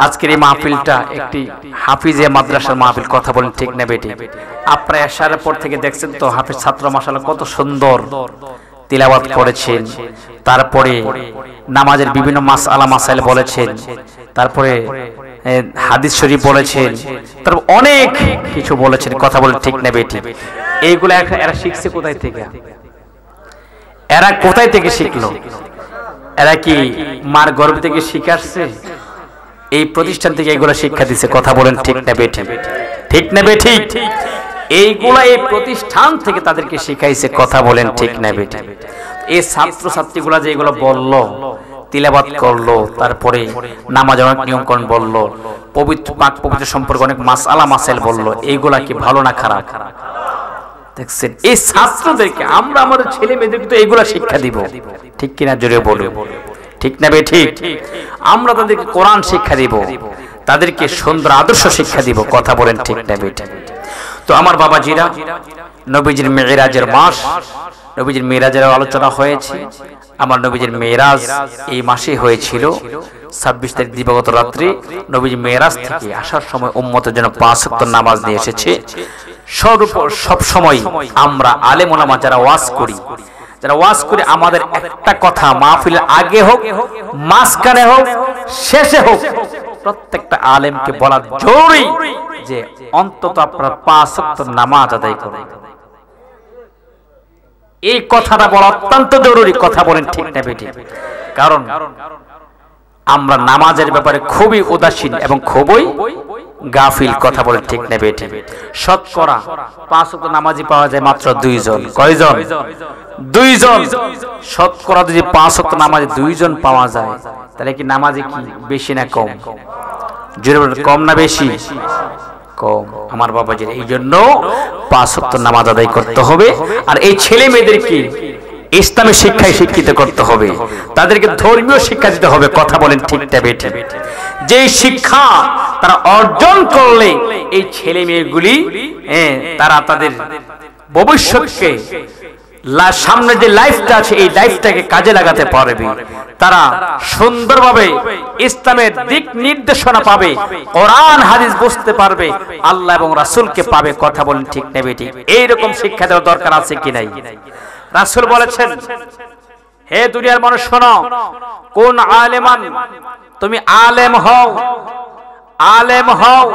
আজকের এই মাহফিলটা একটি হাফিজিয়া মাদ্রাসার মাহফিল, কথা বলেন ঠিক না বেটি? আপনারা এশারের পর থেকে দেখছেন তো হাফিজ ছাত্র মাশাআল্লাহ কত সুন্দর তিলাওয়াত করেছেন, তারপরে নামাজের বিভিন্ন মাসআলা মাসাইল বলেছেন, তারপরে হাদিস শরীফ বলেছেন, তারপর অনেক কিছু বলেছেন, কথা বলেন ঠিক না বেটি? এইগুলো এরা শিখছে কোথায় থেকে? এরা কোথায় থেকে শিখলো? এরা কি মার গর্ভ থেকে শিখে আসছে? এই প্রতিষ্ঠান থেকে এগুলো শিক্ষা দিচ্ছে, কথা বলেন ঠিক না বেটি? ঠিক না বেটি? এইগুলা এই প্রতিষ্ঠান থেকে তাদেরকে শিখাইছে, কথা বলেন ঠিক না বেটি? এই ছাত্র ছাত্রীগুলা যে এগুলো বললো, তিলাওয়াত করলো, তারপরে নামাজ অনেক নিয়মকানুন বললো, পবিত্র পাক পবিত্র সম্পর্কে অনেক মাসআলা মাসাইল বললো, এইগুলা কি ভালো না খারাপ? দেখছেন, এই ছাত্রদেরকে আমরা আমাদের ছেলে মেয়েদেরকে তো এইগুলা শিক্ষা দিব, ঠিক কিনা জোরে বলুন, ঠিক না বেটি? আমরা তাদেরকে কোরআন শিক্ষা দিব, তাদেরকে সুন্দর আদর্শ শিক্ষা দিব, কথা বলেন ঠিক না বেটি? তো আমার বাবাজিরা, নবীজির মেরাজের মাস, নবীজির মেরাজের আলোচনা হয়েছে। আমার নবীজির মেরাজ এই মাসে হয়েছিল 26 তারিখ দিবাগত রাত্রি। নবীজি মেরাজ থেকে আসার সময় উম্মতের জন্য 5 ওয়াক্ত নামাজ নিয়ে এসেছে। সব সময় আমরা আলেম ওলামা যারা ওয়াজ করি, আমাদের একটা কথা মাহফিলের আগে হোক, মাঝখানে হোক, শেষে হোক, প্রত্যেকটা আলেমকে বলা জরুরি যে অন্তত আপনারা 5 ওয়াক্ত নামাজ আদায় করুন। এই কথাটা বলা অত্যন্ত জরুরি, কথা বলেন ঠিক না বেটি? কারণ আমরা নামাজের ব্যাপারে খুবই উদাসীন এবং খুবই গাফিল, কথা বলেন ঠিক না বেটি? শতকরা 5 ওয়াক্ত নামাজি পাওয়া যায় মাত্র 2 জন। কয়জন? 2 জন। শতকরা যদি 5 ওয়াক্ত নামাজি 2 জন পাওয়া যায়, তাহলে কি নামাজি কি বেশি না কম? জোরে বলেন, কম না বেশি? কম। আমার বাবাজির এই জন্য 5 ওয়াক্ত নামাজ আদায় করতে হবে। আর এই ছেলে মেয়েদেরকে ইসলামী শিক্ষায় শিক্ষিত করতে হবে, তাদেরকে ধর্মীয় শিক্ষা দিতে হবে, কথা বলেন ঠিক না বেটি? যে শিক্ষা তারা অর্জন করলে এই ছেলে মেয়েগুলি তারা তাদের ভবিষ্যৎকে, সামনে যে লাইফটা আছে এই লাইফটাকে কাজে লাগাতে পারবে, তারা সুন্দরভাবে ইসলামের দিক নির্দেশনা পাবে, কোরআন হাদিস বুঝতে পারবে, আল্লাহ এবং রাসূলকে পাবে, কথা বলেন ঠিক না বেটি? এইরকম শিক্ষা দেওয়ার দরকার আছে কি নাই? রাসূল বলেছেন, হে দুনিয়ার মানুষ শোনো, কোন আলেমান, তুমি আলেম হও, আলেম হও।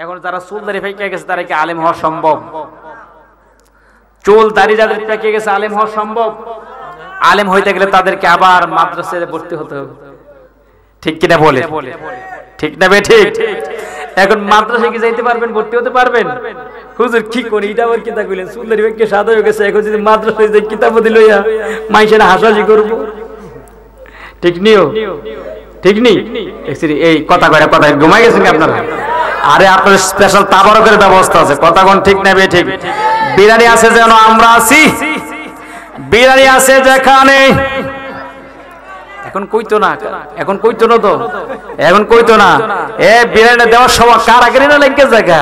এখন যারা চুল দাড়ি পেকে গেছে তারা কি আলেম হওয়া সম্ভব? চুল দাড়ি যাদের পেকে গেছে আলেম হওয়া সম্ভব? আলেম হইতে গেলে তাদেরকে আবার মাদ্রাসায় ভর্তি হতে হবে, ঠিক কিনা বলে? ঠিক না বেটি? এখন মাদ্রাসায় কি যাইতে পারবেন, ভর্তি হতে পারবেন? হুজুর কি করি, এটা আবার কিতা কইলেন, চুল দাড়ি পেকে সাদা হয়ে গেছে, এখন যদি মাদ্রাসায় যাই কিতাব লইয়া মাইশের হাসাহাসি করব, ঠিক নিও? ঠিক নি? এই কথা কয় কথা ঘুমাই গেছেন কি আপনারা? আরে আপনার স্পেশাল তাবারকের ব্যবস্থা আছে, কথা কোন ঠিক না বেটি? বিরিয়ানি আছে যেন আমরা আছি, বিরিয়ানি আছে যেখানে। এখন কইতো না, এখন কইতো না তো, এখন কইতো না। বিরিয়ানি দেওয়ার সময় কার আগে না লেগে জায়গা,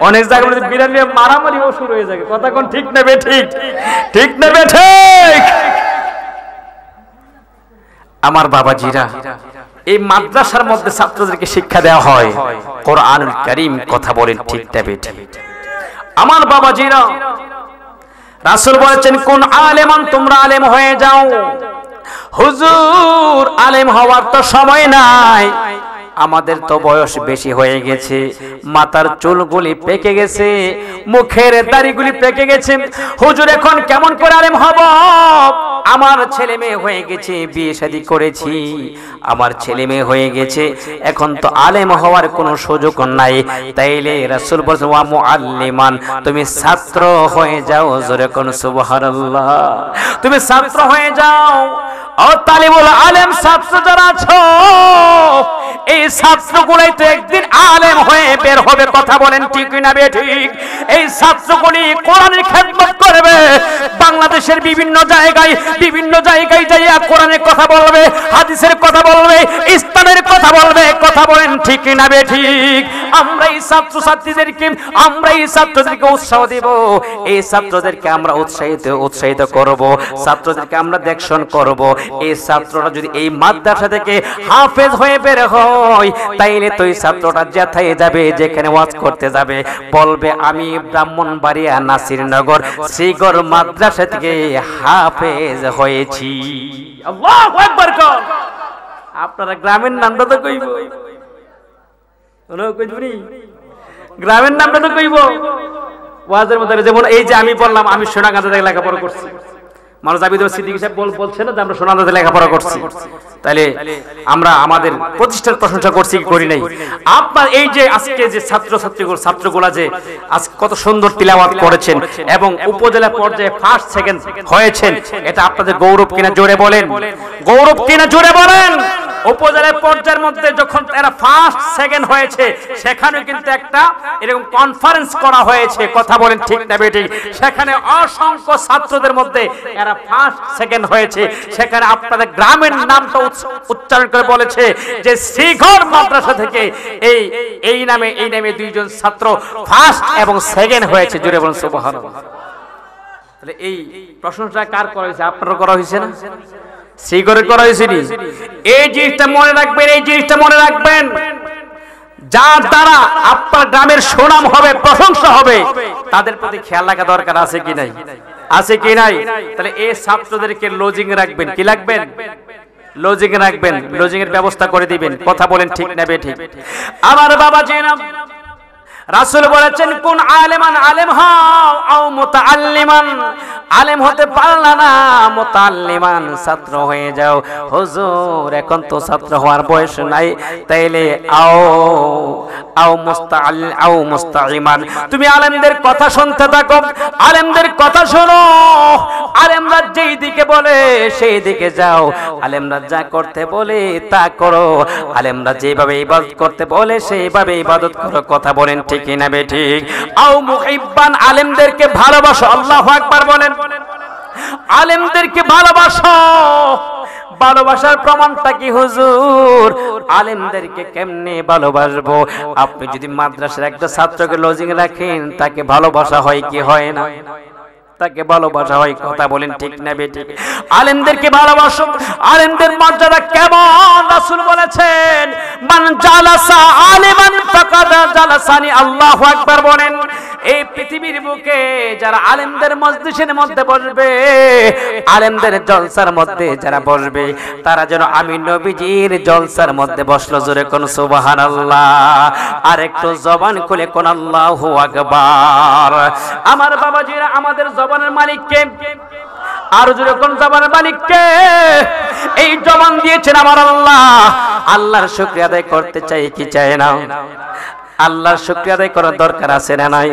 অনেক জায়গায় বিরিয়ানি মারামারি শুরু হয়ে যায়, কথা কোন ঠিক না বেটি? ঠিক না বেটি? আমার বাবাজিরা, এই মাদ্রাসার মধ্যে ছাত্রদেরকে শিক্ষা দেওয়া হয় কোরআনুল কারীম, কথা বলেন ঠিক না বেটি? আমার বাবাজিরা, রাসূল বলেছেন, কোন আলেমান, তোমরা আলেম হয়ে যাও। হুজুর আলেম হওয়ার তো সময় নাই, আমাদের তো বয়স বেশি হয়ে গেছে, মাথার চুলগুলি পেকে গেছে, মুখের দাড়িগুলি পেকে গেছে, হুজুর এখন কেমন করে আলেম হব? আমার ছেলে মেয়ে হয়ে গেছে, বিয়ে শাদী করেছি, আমার ছেলে মেয়ে হয়ে গেছে, এখন তো আলেম হওয়ার কোনো সুযোগ নাই। তাইলে রাসূল বলেন, ওয়া মুআল্লিমান, তুমি ছাত্র হয়ে যাও। জোরে কোন সুবহানাল্লাহ? তুমি ছাত্র হয়ে যাও। ও তালিবুল আলেম ছাত্র যারা আছো, এই ছাত্রগুলাই তো একদিন আলেম হয়ে বের হবে, কথা বলেন ঠিক না বেঠিক? এই ছাত্রগুলি কোরআনের খেদমত করবে, বাংলাদেশের বিভিন্ন জায়গায় যাইয়া কোরআনের কথা বলবে, হাদিসের কথা বলবে, ইসলামের কথা কথা বলবে, কথা বলেন ঠিক না বেঠিক? আমরা এই ছাত্রছাত্রীদেরকে, আমরা এই ছাত্রদেরকে উৎসাহ দেব, এই ছাত্রদেরকে আমরা উৎসাহিত করব, ছাত্রদেরকে আমরা দেখশন করব। এই ছাত্ররা যদি এই মাদ্রাসা থেকে হাফেজ হয়ে বের হয়, তাইলে তো এই ছাত্রটা যেথায় যাবে, যেখানে ওয়াজ করতে যাবে, বলবে আমি ব্রাহ্মণবাড়িয়া নাসিরনগর শ্রীগড় মাদ্রাসা থেকে হাফেজ হয়েছি। আল্লাহু আকবার। আপনারা গ্রামের নামটা তো কইব, গ্রামের নামটা তো কইব ওয়াজের মধ্যে। যেমন এই যে আমি বললাম আমি সোনাগাঁদা থেকে লেখাপড়া করছি, মানুষ আবিদ সিদ্দিকী সাহেব বলছে না যে আমরা সোনাগাঁদা লেখাপড়া করছি, তাহলে আমরা আমাদের প্রতিষ্ঠার প্রশংসা করছি কি করি নাই? আপনার এই যে আজকে যে ছাত্রগুলা যে আজ কত সুন্দর তিলাওয়াত করেছেন এবং উপজেলা পর্যায়ে ফার্স্ট সেকেন্ড হয়েছেন, এটা আপনাদের গৌরব কিনা জোরে বলেন, গৌরব কিনা জোরে বলেন। উপজেলা পর্যায়ের মধ্যে যখন এরা ফার্স্ট সেকেন্ড হয়েছে, সেখানে কিন্তু একটা এরকম কনফারেন্স করা হয়েছে, কথা বলেন ঠিক না বেঠিক? সেখানে অসংখ্য ছাত্রদের মধ্যে এরা ফার্স্ট সেকেন্ড হয়েছে, সেখানে আপনাদের গ্রামের নামটা উচ্চারণ করে বলেছে যে শ্রীগড় মাদ্রাসা থেকে এই নামে দুইজন ছাত্র ফার্স্ট এবং সেকেন্ড হয়েছে। জোরে বলেন সুবহানাল্লাহ। তাহলে এই প্রশংসা কার করা হয়েছে? আপনারা করা হয়েছে না? শ্রীগড়ে করা হয়েছে। এই জিনিসটা মনে রাখবেন, এই জিনিসটা মনে রাখবেন, যার দ্বারা আপনার গ্রামের সুনাম হবে, প্রশংসা হবে, তাদের প্রতি খেয়াল রাখা দরকার আছে কি নাই? আছে কি নাই? তাহলে এই ছাত্রদেরকে লজিং রাখবেন, কি রাখবেন? লজিং রাখবেন, লজিং এর ব্যবস্থা করে দিবেন, কথা বলেন ঠিক না বেঠিক? আমার বাবা জিনা রাসূল বলেছেন কোন আলেমান, আলেম হও, আও মুতাআল্লিমান, আলেম হতে পারলা না, মুতাআল্লিমান ছাত্র হয়ে যাও। হুজুর এখন তো ছাত্র হওয়ার বয়স নাই, তাইলে আও মুস্তাইমান, তুমি আলেমদের কথা শুনতে থাকো, আলেমদের কথা শোনো, আলেমরা যেই দিকে বলে সেই দিকে যাও, আলেমরা যা করতে বলে তা করো, আলেমরা যেভাবে ইবাদত করতে বলে সেইভাবে ইবাদত করো, কথা বলেন ঠিক না বেঠিক? আও মুহিব্বান, আলেমদেরকে ভালোবাসো। আল্লাহু আকবার বলেন। আলেমদেরকে ভালোবাসো। ভালোবাসার প্রমাণটা কি হুজুর? আলেমদেরকে কেমনে ভালোবাসবো? আপনি যদি মাদ্রাসার একটা ছাত্রকে লজিং রাখেন, তাকে ভালোবাসা হয় কি হয় না? তাকে ভালোবাসা হয়, কথা বলেন ঠিক না বেঠিক? আলেমদেরকে ভালোবাসো। আলেমদের মর্যাদা কেমন? রাসূল বলেছেন মান জালাসা আলিমান ফাকাদ জালাসানি। আল্লাহু আকবার বলেন। এই পৃথিবীর বুকে যারা আলেমদের মজলিসের মধ্যে বসবে, আলেমদের জলসার মধ্যে যারা বসবে, তারা যেন আমি নবীজির জলসার মধ্যে বসলো। জোরে কোন সুবহানাল্লাহ। আর একটু জবান খুলে কোন আল্লাহু আকবার। আমার বাবাজিরা, আমাদের জবানের মালিককে, আর জোরে কোন জবানের মালিককে? এই জবান দিয়েছেন আমার আল্লাহ। আল্লাহর শুকরিয়া আদায় করতে চাই কি চাই না? আল্লাহর শুকরিয়া আদায় করার দরকার আছে না নাই?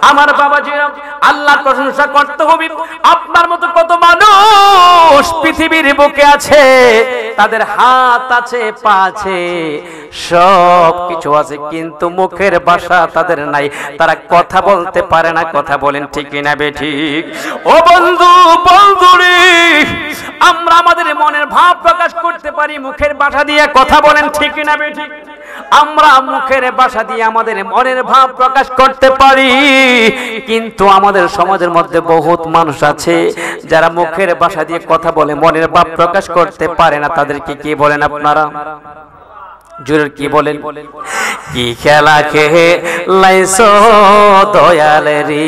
আমার বাবাজিরা, আল্লাহর প্রশংসা করতে হবে। আপনার মতো কত মানুষ পৃথিবীর বুকে আছে, তাদের হাত আছে, পা আছে, সব কিছু আছে, কিন্তু মুখের ভাষা তাদের নাই, তারা কথা বলতে পারে না, কথা বলেন ঠিক না বেঠিক? ও বন্ধু, বন্ধুরে, আমরা আমাদের মনের ভাব প্রকাশ করতে পারি মুখের ভাষা দিয়ে, কথা বলেন ঠিক না বেঠিক? আমরা মুখের ভাষা দিয়ে আমাদের মনের ভাব প্রকাশ করতে পারি, কিন্তু আমাদের সমাজের মধ্যে বহুত মানুষ আছে যারা মুখের ভাষা দিয়ে কথা বলে, মনের ভাব প্রকাশ করতে পারে না। তাদেরকে কি বলেন আপনারা? জোরে কি বলেন? কি খেলা খেলাইছো দয়াল রে,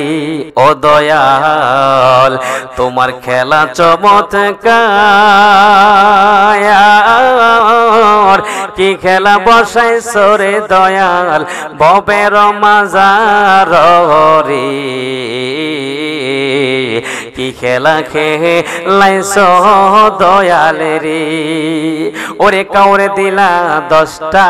ও দয়াল তোমার খেলা চমৎকার, কি খেলা বসাইছো রে দয়াল ভবের মাজার রে, কি খেলা খেলাইছো দয়াল রে। ওরে কাউরে দিলা 10টা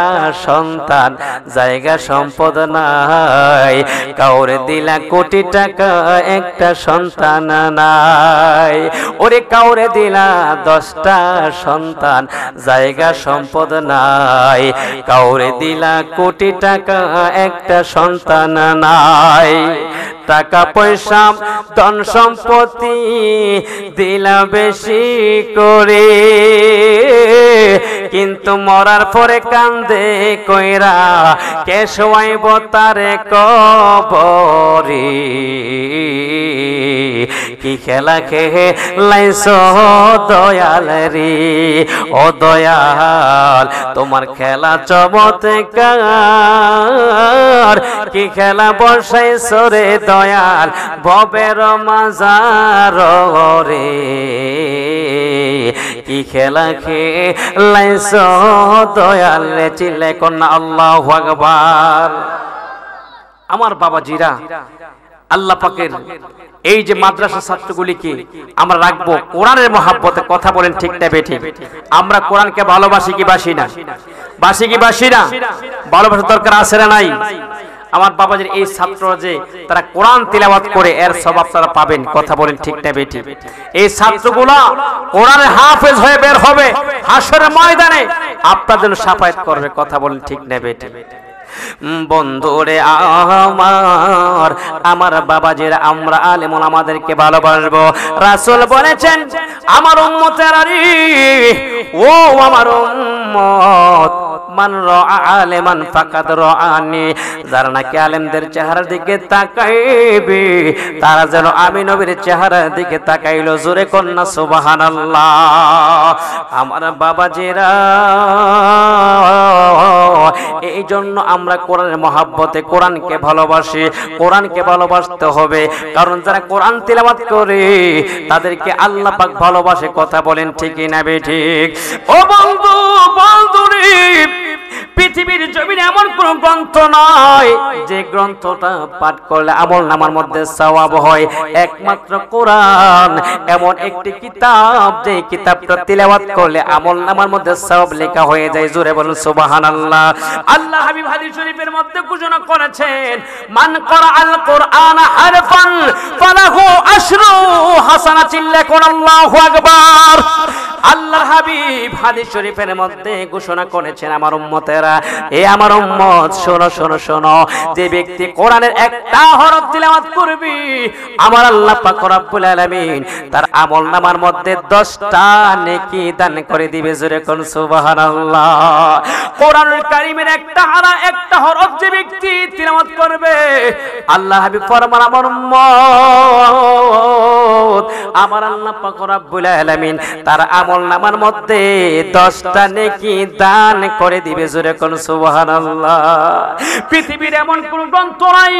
সন্তান, জায়গা সম্পদ নাই, কাউরে দিলা কোটি টাকা, একটা সন্তান নাই। ওরে কাউরে দিলা 10টা সন্তান, জায়গা সম্পদ নাই, কাউরে দিলা কোটি টাকা, একটা সন্তান নাই। টাকা পয়সা ধন সম্পত্তি দিলা বেশি করে, কিন্তু মরার পরে কান্দে কইরা কে শোয়াইব তারে কবরে। কি খেলা খেলাইছ দয়াল রে, ও দয়াল তোমার খেলা চমৎকার। কি খেলা বসাইছ রে দয়াল ভবের মাজার রে, কি খেলা খেলাইছ দয়াল রে। চিল্লায় কন্যা আল্লাহু আকবার। আমার বাবাজিরা, আল্লাহ পাকের এই যে মাদ্রাসা ছাত্রগুলিকে আমরা রাখবো কোরআনের মহাব্বতে, কথা বলেন ঠিক না বেঠিক? আমরা কোরআনকে ভালোবাসি কি বাসি না? বাসি কি বাসি না? ভালোবাসার দরকার আছে না নাই? আমার বাবাজির এই ছাত্ররা যে তারা কোরআন তিলাওয়াত করে এর সওয়াব তারা পাবেন, কথা বলেন ঠিক না বেঠিক? এই ছাত্রগুলা কোরআনের হাফেজ হয়ে বের হবে হাশরের ময়দানে, আপনাদের জন্য শাফায়াত করবে, কথা বলেন ঠিক না বেঠিক? বন্ধুরে আমার, আমার বাবাজিরা, আমরা আলেম আমাদেরকে ভালোবাসবো। রাসূল বলেছেন আমার উম্মতেরা রে, ও আমার উম্মত, মান রাআ আলেমান ফাকাদ রাআনি, যারা নাকি আলেমদের চেহারার দিকে তাকাইবে তারা যেন আমি নবীর চেহারার দিকে তাকাইলো। জোরে কন্যা সুবহানাল্লাহ। আমার বাবাজিরা, এই জন্য আমরা কোরআনের মহাব্বতে কোরআনকে ভালোবাসি। কোরআনকে ভালোবাসতে হবে, কারণ যারা কোরআন তিলাওয়াত করে তাদেরকে আল্লাহ পাক ভালোবাসে, কথা বলেন ঠিক না বেঠিক? ও বন্ধু, বন্ধুরে, পৃথিবীর জমিনে এমন কোন গ্রন্থ নয় যে গ্রন্থটা পাঠ করলে আমলনামার মধ্যে সওয়াব হয়। একমাত্র কোরআন এমন একটি কিতাব যে কিতাবটা তিলাওয়াত করলে আমলনামার মধ্যে সওয়াব লেখা হয়ে যায়। জোরে বলুন সুবহানাল্লাহ। আল্লাহ হাবিব হাদিস শরীফের মধ্যে ঘোষণা করেছেন, মান ক্বারাআল কুরআনা হারফান ফালাহু আশরু হাসানাতিন। আল্লাহু আকবার। আল্লাহর হাবিব হাদিস শরীফের মধ্যে ঘোষণা করেছেন, আমার উম্মতেরা, এ আমার উম্মত, শোনো শোনো শোনো, যে ব্যক্তি কোরআনের একটা হরফ তিলাওয়াত করবে আমার আল্লাহ পাক রব্বুল আলামিন তার আমলনামার মধ্যে 10টা নেকি দান করে দিবে। জোরে কোন সুবহানাল্লাহ। কোরআনুল কারীমের একটা হরফ যে ব্যক্তি তিলাওয়াত করবে, আল্লাহ হাবিব ফরমান আমার উম্মত, আমার আল্লাহ পাক রব্বুল আলামিন তার আমলনামার মধ্যে 10টা নেকি দান করে দিবে। জোরে কোন সুবহানাল্লাহ। পৃথিবীর এমন কোন গ্রন্থ নাই,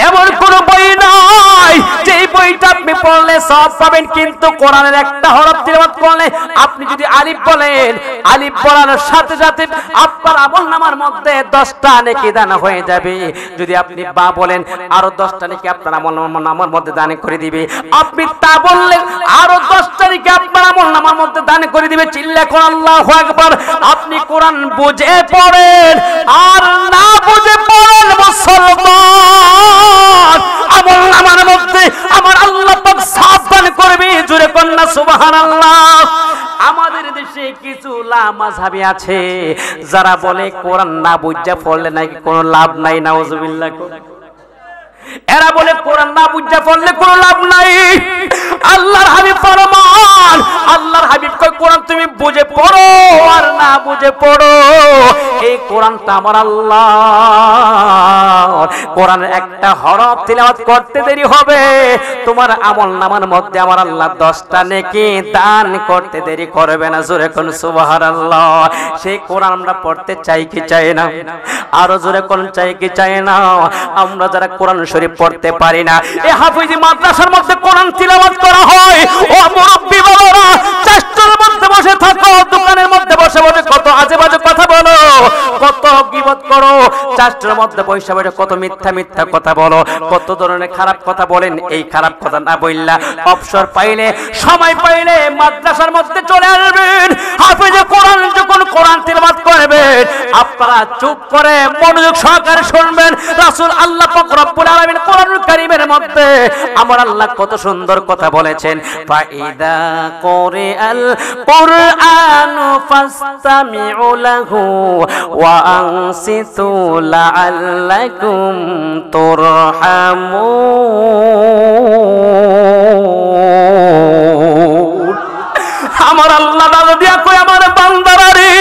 এমন কোন বই নাই যে বইটা আপনি পড়লে সওয়াব পাবেন, কিন্তু কোরআনের একটা হরফ তিলাওয়াত করলে, আপনি যদি আলিফ বলেন, আলিফ বলার সাথে সাথে আপনার আমলনামার মধ্যে 10টা নেকি দান হয়ে যাবে। যদি আপনি বা বলেন, আরো 10টা নেকি আপনার আমলনামার মধ্যে দান করে দিবে। আপনি তা বললেন, আরো 10টা নেকি আপনার আমলনামার মধ্যে দান করে দিবে। চিল্লা কোন আল্লাহু আকবার। আপনি কোরআন বুঝে পড়েন আর না বুঝে পড়েন মুসলমান, আমলনামার মধ্যে আমার আল্লাহ পাক সওয়াব দান করবে। জোরে কন্না সুবহানাল্লাহ। আমাদের দেশে কিছু লামাযহাবী আছে যারা বলে কোরআন না বুঝে পড়লে নাকি কোনো লাভ নাই। নাউজুবিল্লাহ। এরা বলে কোরআন না বুঝে পড়লে কোনো লাভ নাই। আল্লাহর হাবিব ফরমান, আল্লাহর হাবিব কয় কোরআন তুমি বুঝে পড়ো আর না বুঝে পড়ো, এই কোরআনটা আমার আল্লাহ। কোরআনের একটা হরফ তিলাওয়াত করতে দেরি হবে, তোমার আমলনামার মধ্যে আমার আল্লাহ 10টা নেকি দান করতে দেরি করবে না। জোরে কোন সুবহানাল্লাহ। সেই কোরআন আমরা পড়তে চাই কি চাই না? আরো জোরে কোন চাই কি চাই না? আমরা যারা কোরআন শরীফ পড়তে পারি না, এই হাফিজি মাদ্রাসার মধ্যে কোরআন তিলাওয়াত করা হয়, ও মুরব্বি বাবারা, চাষটার মধ্যে বসে থাকো, দোকানের মধ্যে বসে বসে কত আজে বাজে কথা বলো, কত গীবত করো, চাষটার মধ্যে বসে বসে কত মিথ্যা মিথ্যা কথা বলো, কত ধরনের খারাপ কথা বলেন। এই খারাপ কথা না বললা, অবসর পাইলে, সময় পাইলে মাদ্রাসার মধ্যে চলে আসবেন। হাফিজে কোরআন যখন কোরআন তিলাওয়াত করবেন, আপনারা চুপ করে মনোযোগ সহকারে শুনবেন। রাসূল আল্লাহ পাক রব্বুল আলামিন কোরআনুল কারীমের মধ্যে আমার আল্লাহ কত সুন্দর কথা বলেছেন। ফাইদা কুরআল কুরআনু ফাসতামিউ লাহু ওয়া আনসিতু লাআল্লাকুম তুরহামুন। আমার আল্লাহ দাদা দিয়া কই, আমার বান্দারা রে,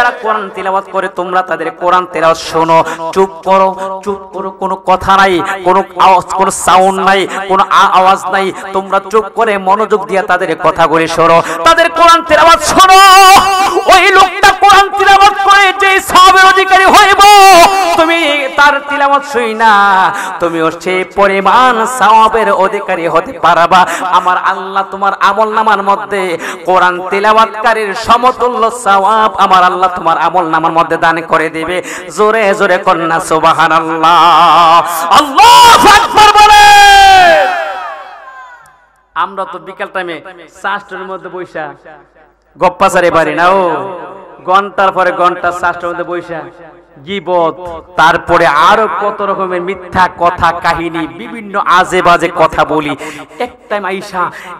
যারা কোরআন তিলাওয়াত করে তোমরা তাদের কোরআন তিলাওয়াত শোনো, চুপ করো, চুপ করো, কোনো কথা নাই, কোনো আওয়াজ, কোনো সাউন্ড নাই, কোনো আওয়াজ নাই, তোমরা চুপ করে মনোযোগ দিয়ে তাদের কথাগুলি শোনো, তাদের কোরআন তিলাওয়াত শোনো। ওই লোকটা কোরআন তিলাওয়াত করে যে সওয়াবের অধিকারী হইব, তুমি তার তিলাওয়াত শুই না তুমি সেই পরিমাণ সওয়াবের অধিকারী হতে পারবা। আমার আল্লাহ তোমার আমলনামার মধ্যে কোরআন তিলাওয়াতকারীর সমতুল্য সওয়াব আমার আল্লাহ তোমার আমলনামার মধ্যে দান করে দিবে। জোরে জোরে কন্যা সুবহানাল্লাহ, আল্লাহু আকবার বলে। আমরা তো বিকাল টাইমে চাষটার মধ্যে বইসা গপ্পাচারে পারি না, ও ঘন্টার পরে ঘন্টা চাষটার মধ্যে বইসা গীবত, তারপরে আরো কত রকমের মিথ্যা কথা কাহিনী, বিভিন্ন আজে বাজে কথা বলি।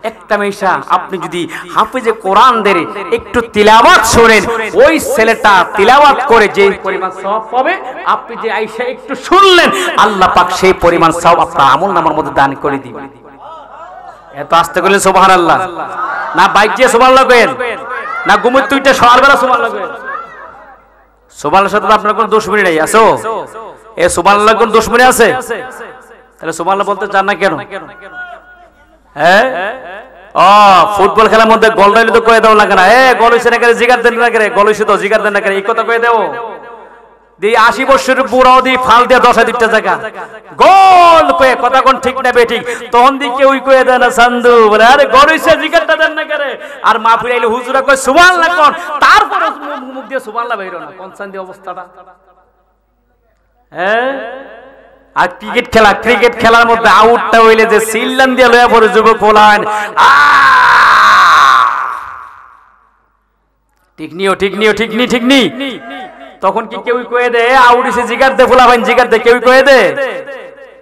একটা মাইশা আপনি যদি হাফেজে কোরআন দের একটু তিলাওয়াত শোনেন, ওই ছেলেটা তিলাওয়াত করে যে পরিমাণ সওয়াব পাবে, আপনি যে আয়েশা একটু শুনলেন, আল্লাহ পাক সেই পরিমাণ সওয়াব আপনার আমলনামার মধ্যে দান করে দিবেন। এত আস্তে করলেন সুবহানাল্লাহ না, বাইক দিয়ে সুবহানাল্লাহ কইেন না, ঘুমের তুইটা সকালবেলা সুবহানাল্লাহ কইেন। সুবহানাল্লাহর সাথে আপনার কোনো দুশমনি নাই, আছো? এ সুবহানাল্লাহর কোনো দুশমনি আছে? তাহলে সুবহানাল্লাহ বলতে চান না কেন? হ্যাঁ, ও ফুটবল খেলার মধ্যে গোল হইলে তো কয়ে দাও না কেন? গোল হইছে না কেন? জিগার দেন না কেন? গোল হইছে তো জিগার দেন না কেন? এই কথা কয়ে দাও। দিয়ে 80 বছরের বুড়াও দিয়ে ফাল দিয়ে 10 জায়গা গোল কয়ে কথা কোন ঠিক না বে ঠিক, তখন দিয়ে কেউই কয়ে দেয় না সান্দু বলে আরে গোল হইছে জিগারটা দেন না কেন? আর মাহফিল আইলে হুজুরা কয় সুবহানাল্লাহ কোন, তারপরে মুখ দিয়ে সুবহানাল্লাহ বাইরো না, কোন সান্দি অবস্থাটা। হ্যাঁ, আর ক্রিকেট খেলার মধ্যে আউটটা হইলে যে সিল্লান দিয়ে লয়া পড়ে যুবক বলান, ঠিক নি তখন কি কেউই কয়ে দে আউট হইছে জিগার দে ফুলাবেন, জিগার দে, কেউই কয়ে দে?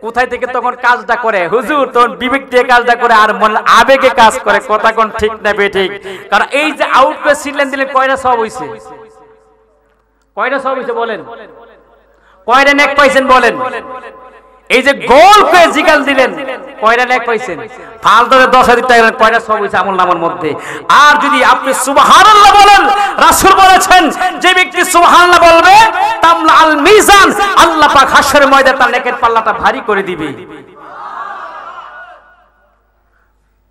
কোথায় থেকে তখন কাজটা করে হুজুর? তখন বিবেক দিয়ে কাজটা করে আর মন আবেগে কাজ করে। কথা কোন ঠিক না বে ঠিক? কারণ এই যে আউট করে সিল্লান দিলে কয়টা সব হইছে? কয়টা সব হইছে বলেন? কয়টা নেক পাইছেন বলেন? এই যে গোল করে জিগাল দিলেন, কয়টা নেক পাইছেন? ফালতু 10,000 টাকা কয়টা সব হইছে আমলনামার মধ্যে? আর যদি আপনি সুবহানাল্লাহ বলেন, রাসূল বলেছেন যে ব্যক্তি সুবহানাল্লাহ বলবে তামলা আল মিজান, আল্লাহ পাক হাশরের ময়দানে তার নেকের পাল্লাটা ভারী করে দিবে।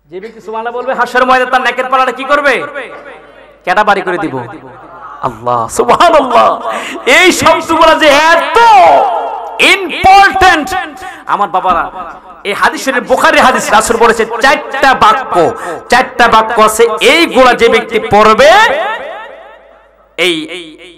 যে ব্যক্তি সুবহানাল্লাহ বলবে হাশরের ময়দানে তার নেকের পাল্লাটা কি করবে? কেটা ভারী করে দিব? আল্লাহ, সুবহানাল্লাহ। এই শব্দগুলো যে এত ইম্পর্টেন্ট আমার বাবারা, এই হাদিস শরীফ বুখারীর হাদিস, রাসূল বলেছে চারটা বাক্য আছে, এইগুলা যে ব্যক্তি পড়বে, এই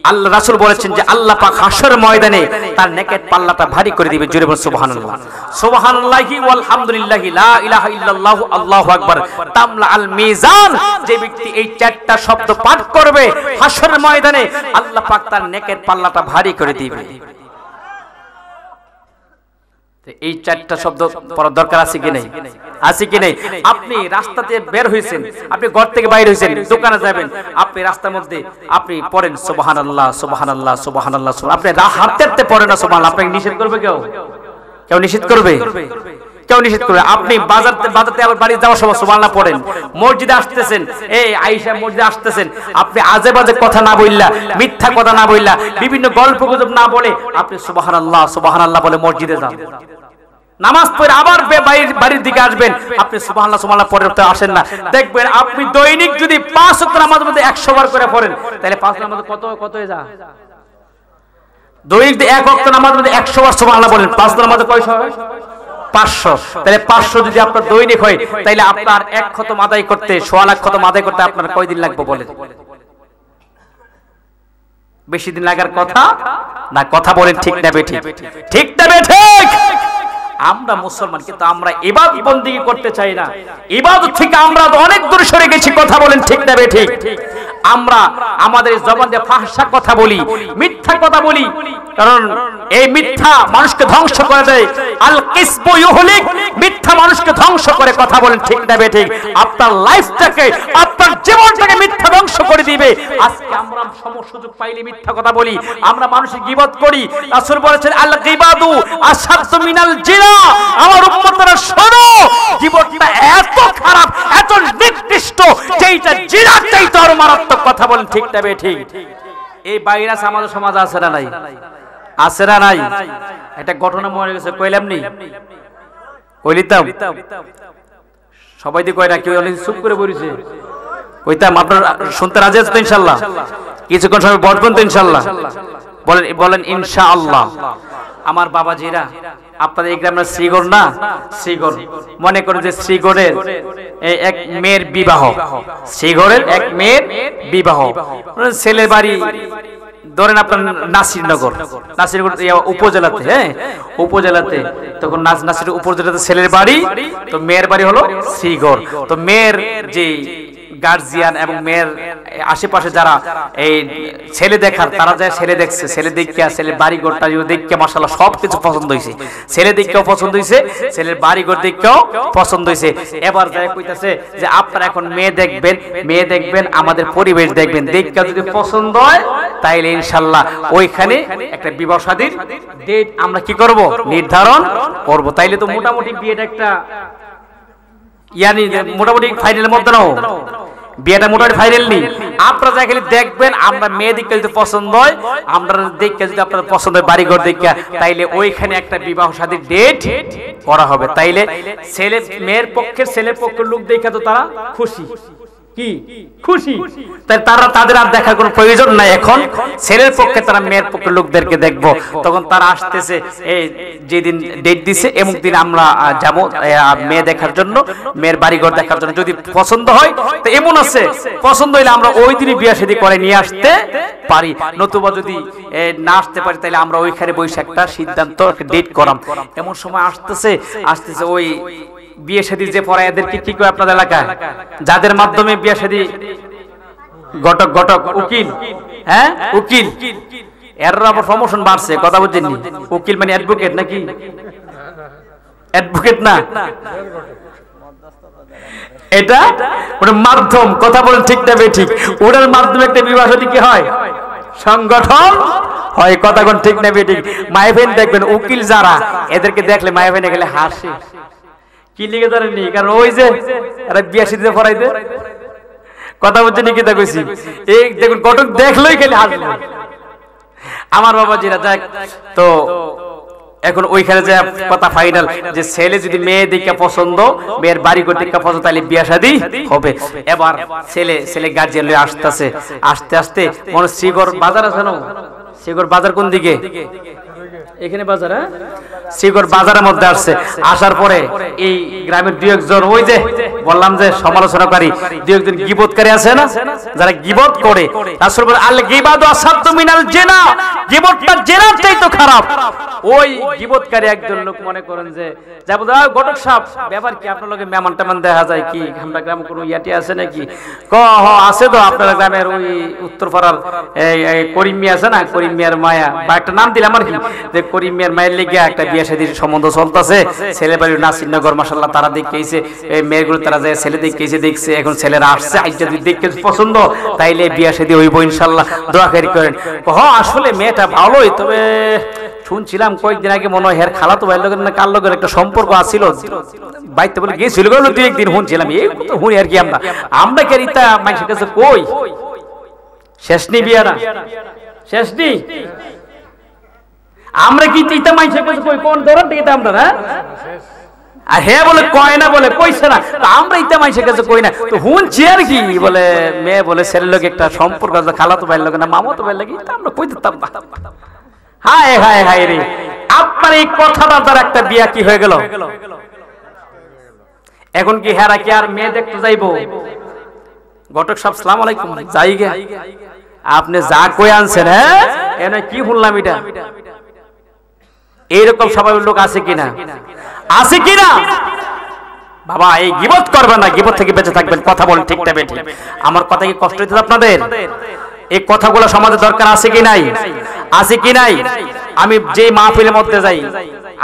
আল্লাহ রাসূল বলেছেন যে আল্লাহ পাক হাশর ময়দানে তার নেকের পাল্লাটা ভারী করে দিবে। জোরে বলুন সুবহানাল্লাহ। সুবহানাল্লাহি ওয়াল হামদুলিল্লাহি লা ইলাহা ইল্লাল্লাহু আল্লাহু আকবার তামলা আল মিজান, যে ব্যক্তি এই চারটা শব্দ পাঠ করবে হাশর ময়দানে আল্লাহ পাক তার নেকের পাল্লাটা ভারী করে দিবে। এই চারটা শব্দ পড়ার দরকার আছে কি নাই? আছে কি নাই? আপনি রাস্তাতে বের হইছেন, আপনি ঘর থেকে বাইরে হইছেন, দোকানে যাবেন, আপনি রাস্তার মধ্যে আপনি পড়েন সুবহানাল্লাহ সুবহানাল্লাহ সুবহানাল্লাহ, আপনি হাঁটতে হাঁটতে পড়েন না সুবহানাল্লাহ, আপনাকে নিষেধ করবে কেউ? কেউ নিষেধ করবে? কেউ নিষেধ করবে? আপনি বাজারতে আবার বাড়ি যাওয়ার সময় সুবহানাল্লাহ পড়েন, মসজিদে আসতেছেন, এই আয়েশা মসজিদে আসতেছেন, আপনি আজে বাজে কথা না বললা, মিথ্যা কথা না বললা, বিভিন্ন গল্প গুজব না বলে আপনি সুবহানাল্লাহ সুবহানাল্লাহ বলে মসজিদে যান। নামাজ পড়ে আবার বাড়ির দিকে আসবেন, আপনি সুবহানাল্লাহ সুবহানাল্লাহ পড়তে আসেন না। দেখবেন আপনি দৈনিক যদি 5 ওয়াক্ত নামাজের মধ্যে 100 বার করে পড়েন, তাহলে 5 নামাজে কত হয়ে যায়? দৈনিক 1 ওয়াক্ত নামাজের মধ্যে 100 বার সুবহানাল্লাহ বলেন, 5 নামাজে কয়শো হয়? 500। তাহলে 500 যদি আপনার দৈনিক হয়, তাহলে আপনার 1 খতম আদায় করতে, 1.5 লাখ খতম আদায় করতে আপনার কয়দিন লাগবে বলেন? বেশি দিন লাগার কথা না। কথা বলেন ঠিক না বেঠিক? ঠিক না বেঠিক? আমরা মুসলমান, কিন্তু আমরা ইবাদত বন্দেগী করতে চাই না। ইবাদত থেকে আমরা অনেক দূরে সরে গেছি। কথা বলেন ঠিক না বেঠিক? আমরা আমাদের জবান দিয়ে ফাহশা কথা বলি, মিথ্যা কথা বলি, কারণ এই মিথ্যা মানুষকে ধ্বংস করে দেয়। আল কিসবু ইউহলিক, মিথ্যা মানুষকে ধ্বংস করে। কথা বলেন ঠিক না বেঠিক? আপনার লাইফটাকে, আপনার জীবনটাকে মিথ্যা ধ্বংস করে দিবে। আজকে আমরা সুযোগ পাইলে মিথ্যা কথা বলি, আমরা মানুষের গীবত করি। রাসূল বলেছেন আল গীবাদু আশাদ্দু মিনাল জিনা। আমার উম্মতরা শোনো, গীবতটা এত খারাপ, এত নিকৃষ্ট, যেটা জিনার চাইতে আরো মারাত্মক। কথা বলেন ঠিক না বেঠিক? এই ভাইরাস আমাদের সমাজে আছে না নাই? আছে না নাই? একটা ঘটনা মনে গেছে, কইলাম নি? কইলিতাম? সবাই দিয়ে কয় না, কেউ অনেক চুপ করে বলেছে। কইতাম আপনার শুনতে রাজি আছেন তো ইনশাআল্লাহ? কিছুক্ষণ সময় বসবেন তো ইনশাআল্লাহ? বলেন বলেন ইনশাআল্লাহ। আমার বাবাজিরা, আপনাদের এই গ্রামের শ্রীগড় না, শ্রীগড় মনে করেন যে শ্রীগড়ের এক মেয়ের বিবাহ, শ্রীগড়ের এক মেয়ের বিবাহ, ছেলের বাড়ি ধরেন আপনার নাসিরনগর, নাসিরনগর উপজেলাতে, হ্যাঁ উপজেলাতে, তখন নাসির উপজেলাতে ছেলের বাড়ি, তো মেয়ের বাড়ি হলো শ্রীগড়। তো মেয়ের যে গার্জিয়ান এবং মেয়ের আশেপাশে যারা এই ছেলে দেখার, তারা যায় ছেলে দেখছে, ছেলে দেখিয়া ছেলের বাড়িঘরটা দেখিয়া মাশাআল্লাহ সবকিছু পছন্দ হয়েছে, ছেলে দেখিয়াও পছন্দ হয়েছে, ছেলের বাড়িঘর দেখিয়াও পছন্দ হয়েছে। এবার যায় কইতাছে যে আপনারা এখন মেয়ে দেখবেন, মেয়ে দেখবেন, আমাদের পরিবেশ দেখবেন, দেখিয়া যদি পছন্দ হয় তাইলে ইনশাআল্লাহ ওইখানে একটা বিবাহ শাদীর ডেট আমরা কি করব, নির্ধারণ করব। তাইলে তো মোটামুটি বিয়েটা একটা ইয়ানি মোটামুটি ফাইনালের মধ্যে নাও, বিয়েটা মোটামুটি ফাইনাল নি। আপনারা যা খালি দেখবেন, আমরা মেয়ে দেখে যদি পছন্দ হয়, আমরা দেখে যদি আপনার পছন্দ হয় বাড়িঘর দেখে, তাইলে ওইখানে একটা বিবাহ শাদীর ডেট করা হবে। তাইলে ছেলে মেয়ের পক্ষের, ছেলের পক্ষের লোক দেখে তো তারা খুশি, কি খুশি, তাই তারা তাদের আর দেখার কোনো প্রয়োজন নাই। এখন ছেলের পক্ষে তারা মেয়ের পক্ষের লোকদেরকে দেখবো, তখন তারা আসতেছে, এই যেদিন ডেট দিছে এমন দিন আমরা যাব মেয়ে দেখার জন্য, মেয়ের বাড়িঘর দেখার জন্য। যদি পছন্দ হয় তো এমন আছে, পছন্দ হইলে আমরা ওই দিনই বিয়ে শাদী করে নিয়ে আসতে পারি, নতুবা যদি না আসতে পারি তাহলে আমরা ওইখানে বসে একটা সিদ্ধান্ত, একটা ডেট করাম। এমন সময় আসতেছে আসতেছে ওই বিয়ে শাদী যে পড়ায় এদেরকে কি কয় আপনাদের এলাকায়, যাদের মাধ্যমে বিয়ে শাদী, ঘটক, ঘটক উকিল, হ্যাঁ উকিল, এর আবার প্রমোশন বাড়ছে, কথা বুঝছেন? উকিল মানে অ্যাডভোকেট নাকি? অ্যাডভোকেট না, এটা ওটা মাধ্যম, কথা বলেন ঠিক না বেঠিক? ওটার মাধ্যমে একটা বিবাহ শাদী কি হয়, সংগঠন হয়, কথা কোন ঠিক না বেঠিক? মাইভেন দেখবেন উকিল যারা, এদেরকে দেখলে মাইভেনে গেলে হাসে, কি লিখে ধরেননি, কারণ ওই যে এরা বিয়ে শাদীতে পড়াইতে, কথা বুঝছেন কি তা কইছি? এই দেখুন ঘটক দেখলেই খালি হাসবে। আমার বাবাজিরা যাক, তো এখন ওইখানে যে কথা ফাইনাল, যে ছেলে যদি মেয়ে দেখে পছন্দ, মেয়ের বাড়িঘর দেখে পছন্দ, তাহলে বিয়ে শাদী হবে। এবার ছেলে গার্জিয়ান লয়ে আসতেছে, আস্তে আস্তে মনে শ্রীগড় বাজার আছে না, শ্রীগড় বাজার কোন দিকে? এখানে বাজার, হ্যাঁ শ্রীগড় বাজারের মধ্যে আসছে। আসার পরে এই গ্রামের দুই একজন, ওই যে বললাম যে সমালোচনাকারী দুই একজন গীবতকারী আছে না, যারা গীবত করে, রাসূল বলেন আল গীবাতু আসাদ্দু মিনাল জিনা, গীবতটা জিনার চাইতে খারাপ। ওই গীবতকারী একজন লোক মনে করেন যে যাব, ঘটক সাহেব ব্যাপার কি, আপনার লগে মেহমান টেমান দেখা যায় কি, আমরা গ্রামে কোনো ইয়াটি আছে নাকি? ক হ আছে তো, আপনার গ্রামের ওই উত্তরপাড়ার করিম মিয়া আছে না, করিম মিয়ার মায়া, বা একটা নাম দিলাম আর কি, যে করিম মিয়ার মায়ের লেগে একটা বিয়ে শাদীর সম্বন্ধ চলতেছে, ছেলে বাড়ির নাসিরনগর, মাশাআল্লাহ তারা দেখেছে, এই মেয়েগুলো তারা যায় ছেলে দেখছে, এখন ছেলেরা আসছে, আজ যদি দেখে পছন্দ তাইলে বিয়ে শাদী হইব ইনশাআল্লাহ, দোয়া করেন। হ আসলে মেয়েটা ভালোই, তবে শুনছিলাম কয়েকদিন আগে মনে হয় হের খালাতো ভাইয়ের লগের না কার লগের একটা সম্পর্ক আছিল, বাইতে বলে গেছিল গেল দুই একদিন শুনছিলাম, এই কথা শুনি আর কি। আমরা কে রিতা মানুষের কাছে কই শেষ নি বিয়ারা, শেষ নি, আমরা কি চিন্তা মানুষের কাছে কই কোন ধরন থেকে আমরা না, আর হ্যাঁ বলে কয় না, বলে কইছে না, আমরা ইতা মানুষের কাছে কই না, তো শুনছি আর কি। বলে মেয়ে বলে ছেলের লোক একটা সম্পর্ক আছে, খালাতো ভাইয়ের লোক না মামাতো ভাইয়ের লাগে, আমরা কই দিতাম না। হায় হায় হায় রে, আপনার এই কথাটা দ্বারা একটা বিয়া কি হয়ে গেল। এখন কি হেরা কি আর মেয়ে দেখতে যাইবো? ঘটক সাহেব সালাম আলাইকুম, যাই গে, আপনি যা কই আনছেন, হ্যাঁ এনে কি শুনলাম এটা, এইরকম স্বভাবের লোক আছে কিনা, আছে কিনা? বাবা এই গীবত করবেন না, গীবত থেকে বেঁচে থাকবেন, কথা বলেন ঠিক না বেঠিক? আমার কথা কি কষ্ট হইতেছে আপনাদের? এই কথাগুলো সমাজে দরকার আছে কি নাই, আছে কি নাই? আমি যে মাহফিলের মধ্যে যাই,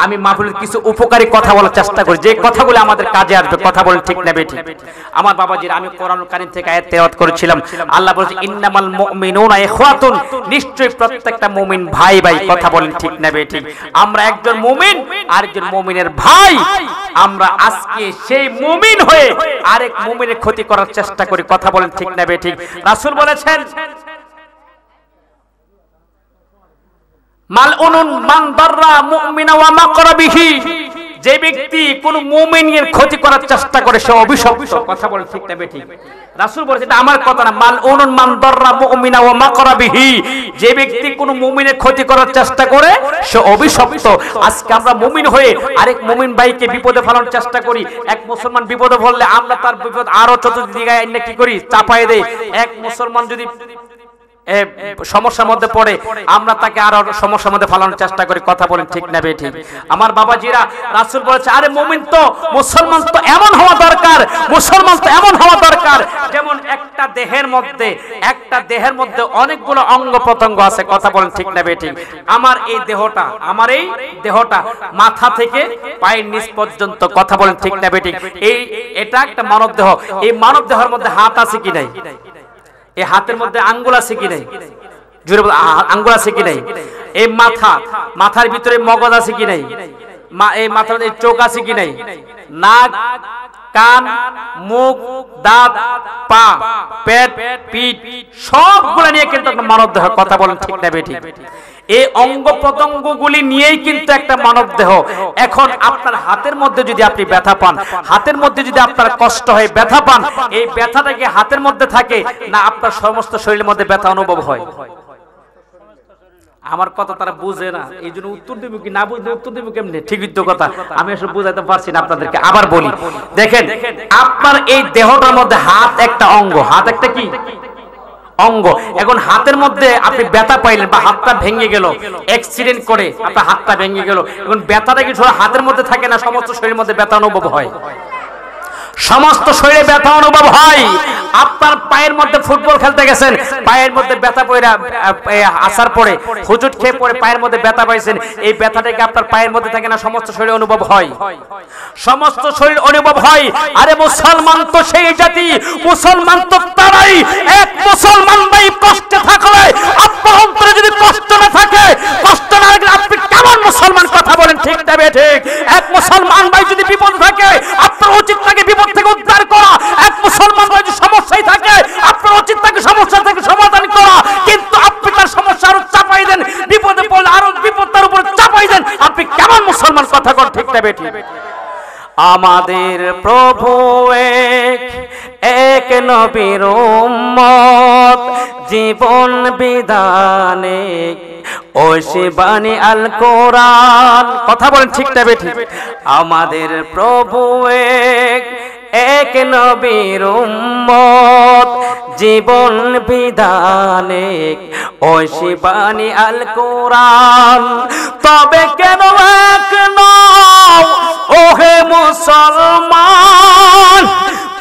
আমি মাহফিলের কিছু উপকারী কথা বলার চেষ্টা করি, যে কথাগুলো আমাদের কাজে আসবে, কথা বলেন ঠিক না বেঠিক? আমার বাবাজির আমি কোরআনুল কারীম থেকে আয়াত তেলাওয়াত করেছিলাম, আল্লাহ বলেছে ইন্নামাল মুমিনুনা ইখওয়াতুন, নিশ্চয়ই প্রত্যেকটা মুমিন ভাই ভাই, কথা বলেন ঠিক না বেঠিক? আমরা একজন মুমিন আরেকজন মুমিনের ভাই, আমরা আজকে সেই মুমিন হয়ে আরেক মুমিনের ক্ষতি করার চেষ্টা করি, কথা বলেন ঠিক না বেঠিক? রাসূল বলেছেন মালউনুন মান দাররা মুমিনা ওয়া মাকরাবিহি, যে ব্যক্তি কোন মুমিনের ক্ষতি করার চেষ্টা করে সে অভিশপ্ত। কথা বলে ঠিক না বেঠিক? রাসূল বলেছে, এটা আমার কথা না। মালউনুন মান দাররা মুমিনা ওয়া মাকরাবিহি, যে ব্যক্তি কোন মুমিনের ক্ষতি করার চেষ্টা করে সে অভিশপ্ত। আজকে আমরা মুমিন হয়ে আরেক মুমিন ভাইকে বিপদে ফেলানোর চেষ্টা করি। এক মুসলমান বিপদে পড়লে আমরা তার বিপদ আরো চতুর্দিকে এনে কি করি, চাপায় দেই। এক মুসলমান যদি সমস্যার মধ্যে পড়ে আমরা তাকে আরো সমস্যার মধ্যে ফেলানোর চেষ্টা করি। কথা বলেন ঠিক না বেঠিক? আমার বাবাজিরা, রাসূল বলেছে, আরে মুমিন তো মুসলমান তো এমন হওয়া দরকার, মুসলমান তো এমন হওয়া দরকার যেমন একটা দেহের মধ্যে অনেকগুলো অঙ্গ প্রত্যঙ্গ আছে। কথা বলেন ঠিক না বেঠিক? আমার এই দেহটা মাথা থেকে পায়ের নিচ পর্যন্ত, কথা বলেন ঠিক না বেঠিক? এটা একটা মানব দেহ। এই মানব দেহের মধ্যে হাত আছে কি নাই? এই হাতের মধ্যে আঙ্গুল আছে কি নাই? জোরে বল, আঙ্গুল আছে কি নাই? এই মাথার ভিতরে মগজ আছে কি নাই? এই মাথার মধ্যে চোখ আছে কি নাই? নাক, কান, মুখ, দাঁত, পা, পেট, পিঠ সবগুলো নিয়ে কিন্তু একটা মানব দেহ। কথা বলেন ঠিক না বেঠিক? এই অঙ্গ প্রত্যঙ্গগুলি নিয়েই কিন্তু একটা মানব দেহ। এখন আপনার হাতের মধ্যে যদি আপনি ব্যথা পান, হাতের মধ্যে যদি আপনার কষ্ট হয়, ব্যথা পান, এই ব্যথাটা কি হাতের মধ্যে থাকে না আপনার সমস্ত শরীরের মধ্যে ব্যথা অনুভব হয়? আমার কথা তারা বুঝে না, এই জন্য উত্তর দেব কি না বুঝলে উত্তর দেব কেমনে? ঠিকই তো কথা, আমি আসলে বুঝাইতে পারছি না আপনাদেরকে। আবার বলি, দেখেন আপনার এই দেহটার মধ্যে হাত একটা অঙ্গ, হাত একটা কি অঙ্গ। এখন হাতের মধ্যে আপনি ব্যথা পাইলেন বা হাতটা ভেঙে গেল, অ্যাক্সিডেন্ট করে আপনার হাতটা ভেঙে গেল, এখন ব্যথাটা কি শুধু হাতের মধ্যে থাকে না সমস্ত শরীরের মধ্যে ব্যথা অনুভব হয়? সমস্ত শরীরে ব্যথা অনুভব হয়। আপনার পায়ের মধ্যে ফুটবল খেলতে গেছেন, পায়ের মধ্যে ব্যথা পড়া আসার পরে হুজুট খেয়ে পড়ে পায়ের মধ্যে ব্যথা পাইছেন, এই ব্যথাটা কি আপনার পায়ের মধ্যে থাকে না সমস্ত শরীরে অনুভব হয়? সমস্ত শরীর অনুভব হয়। আরে মুসলমান তো সেই জাতি, মুসলমান তো তারাই। এক মুসলমান ভাই কষ্টে থাকলে আপনার অন্তরে যদি কষ্ট না থাকে, কষ্ট না লাগলে আপনি কেমন মুসলমান? কথা বলেন ঠিক না বেঠিক? এক মুসলমান ভাই যদি বিপদ থাকে আপনার উচিত থাকে বিপদ থেকে উদ্ধার করা। এক মুসলমান ভাই যদি সমস্যায় থাকে আপনার উচিত থাকে সমস্যা থেকে সমাধান করা। কিন্তু আপনি তার সমস্যা আরো চাপাই দেন, বিপদে পড়লে আরো বিপদ তার উপরে চাপাই দেন। আপনি কেমন মুসলমান? কথা বলেন ঠিক না বেঠিক? আমাদের প্রভু এক নবীর উম্মত, জীবন বিধানে ওই বাণী আল কোরআন। কথা বলেন ঠিক না বেঠিক? আমাদের প্রভু এক নবীর উম্মত, জীবন বিধানে ওই বাণী আল কোরআন। তবে কেন এক নও ওহে মুসলমান,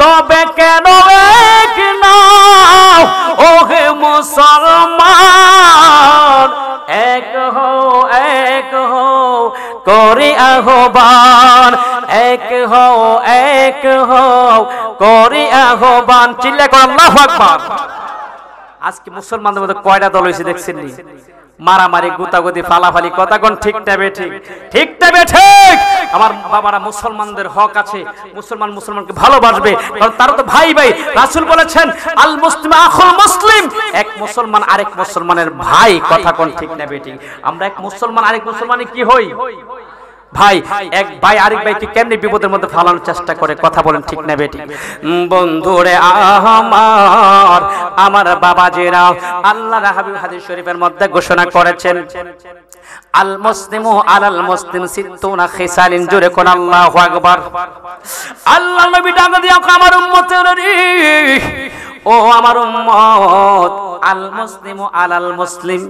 তবে কেন এক নও ওহে মুসলমান, এক হও করি আহ্বান, এক হও করি আহ্বান। চিল্লা করে আল্লাহু আকবার। আজকে মুসলমানদের মধ্যে কয়টা দল হয়েছে দেখছেন নি? মারামারি, গুতাগুতি, ফালাফালি। কথা কোন ঠিক না বেঠিক? ঠিক না বেঠিক? আমার বাবারা, মুসলমানদের হক আছে, মুসলমানকে ভালোবাসবে, কারণ তারা তো ভাই ভাই। রাসূল বলেছেন, আল মুসলিম আখুল মুসলিম, এক মুসলমান আরেক মুসলমানের ভাই। কথা কোন ঠিক না বেঠিক? আমরা এক মুসলমান আরেক মুসলমানে কি হই? ভাই। এক ভাই আরেক ভাইকে কেমনে বিপদের মধ্যে ফালানোর চেষ্টা করে। কথা বলেন ঠিক না বেঠিক? বন্ধুরে আমার বাবাজিরা, আল্লাহর হাবিব হাদিস শরীফের মধ্যে ঘোষণা করেছেন, আল মুসলিমু আলাল মুসলিম সিত্তুনা খিসালিন। জোরে কোন আল্লাহু আকবার। আল্লাহ নবী ডাক দিয়া আমার উম্মতেরা, ও আমার উম্মত, আল মুসলিমু আলাল মুসলিম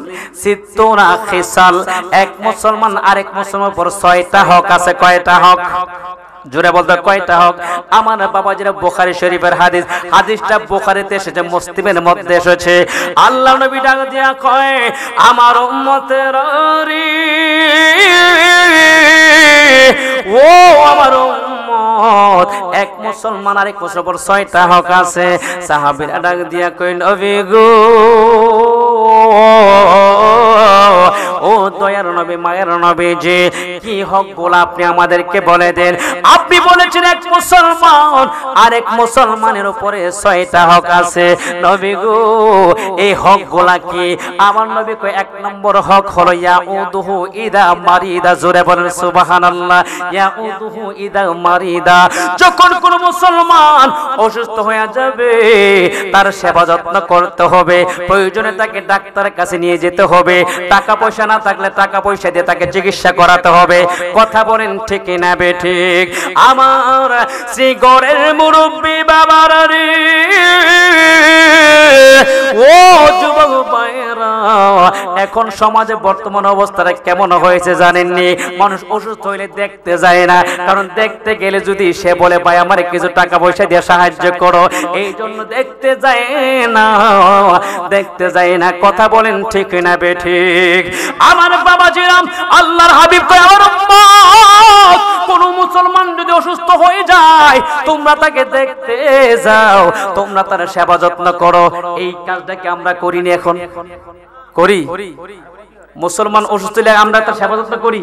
সিত্তুনা খিসাল, এক মুসলমান আরেক মুসলমানের উপর 6টা হক আছে। কয়টা হক? জোরে বলতে কয়টা হক? আমার বাবাজিরা, বুখারী শরীফের হাদিস, হাদিসটা বুখারীতে এসেছে, মুসলিমের মধ্যে এসেছে। আল্লাহ নবী ডাক দিয়া কয়, আমার উম্মতেরা রে, ও আমার উম্মত, এক মুসলমান আরেক মুসলমানের উপর 6টা হক আছে। সাহাবীরা ডাক দিয়া কয়, নবী গো, ও দয়ার নবী মায়ের নবী যে কি হকগুলো আপনি আমাদেরকে বলে দেন। আপনি বলেছেন এক মুসলমান আরেক মুসলমানের উপরে 6টা হক আছে নবী গো, এই হকগুলা কি? আমার নবী কয় এক নম্বর হক হলো ইয়াউদুহু ইদা মারিদা, জোরে বলেন সুবহানাল্লাহ। ইয়াউদুহু ইদা মারিদা, যখন কোন মুসলমান অসুস্থ হয়ে যাবে তার সেবা যত্ন করতে হবে, প্রয়োজনে তাকে ডাক্তারের কাছে নিয়ে যেতে হবে, টাকা পয়সা না থাকলে টাকা পয়সা দিয়ে তাকে চিকিৎসা করাতে হবে। কথা বলেন ঠিক না বেঠিক? আমার শ্রীগড়ের মুরব্বী বাবারা রে, ও যুবক ভাইরা, এখন সমাজে বর্তমান অবস্থাটা কেমন হয়েছে জানেননি? মানুষ অসুস্থ হইলে দেখতে যায় না, কারণ দেখতে গেলে যদি সে বলে ভাই আমার কিছু টাকা পয়সা দিয়ে সাহায্য করো, এই জন্য দেখতে যায় না, দেখতে যায় না। কথা বলেন ঠিক না বেঠিক? আমার বাবাজিরাম, আল্লাহর হাবিব কয় আমার উম্মত, কোন মুসলমান যদি অসুস্থ হয়ে যায় তোমরা তাকে দেখতে যাও, তোমরা তার সেবা যত্ন করো। এই কাজটাকে আমরা করিনি, এখন করি? মুসলমান অসুস্থ হলে আমরা তার সেবা যত্ন করি?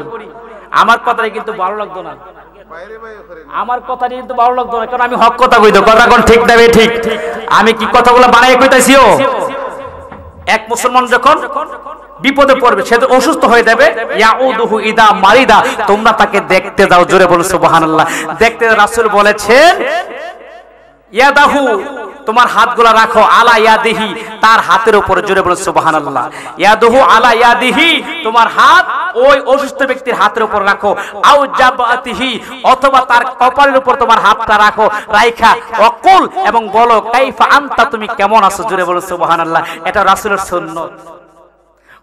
আমার কথাটা কিন্তু ভালো লাগতো না, আমার কথা কিন্তু ভালো লাগতো না, কারণ আমি হক কথা কইতো। কথা কোন ঠিক না ঠিক? আমি কি কথাগুলো বানাই কইতাছিও? এক মুসলমান যখন বিপদে পড়বে, সে তো অসুস্থ হয়ে যাবে, ইয়াউদুহু ইদা মারিদা, তোমরা তাকে দেখতে যাও। জোরে বলুন সুবহানাল্লাহ। দেখতে রাসূল বলেছেন ইয়াদাহু, তোমার হাতগুলো রাখো আলা ইয়াদিহি, তার হাতের উপর। জোরে বলুন সুবহানাল্লাহ। ইয়াদুহু আলা ইয়াদিহি, তোমার হাত ওই অসুস্থ ব্যক্তির হাতের উপর রাখো। আও জাবাতিহি, অথবা তার কপালের উপর তোমার হাতটা রাখো, রাইখা ওয়াকুল, এবং বলো কাইফা আনতা, তুমি কেমন আছো? জোরে বলুন সুবহানাল্লাহ। এটা রাসূলের সুন্নাত।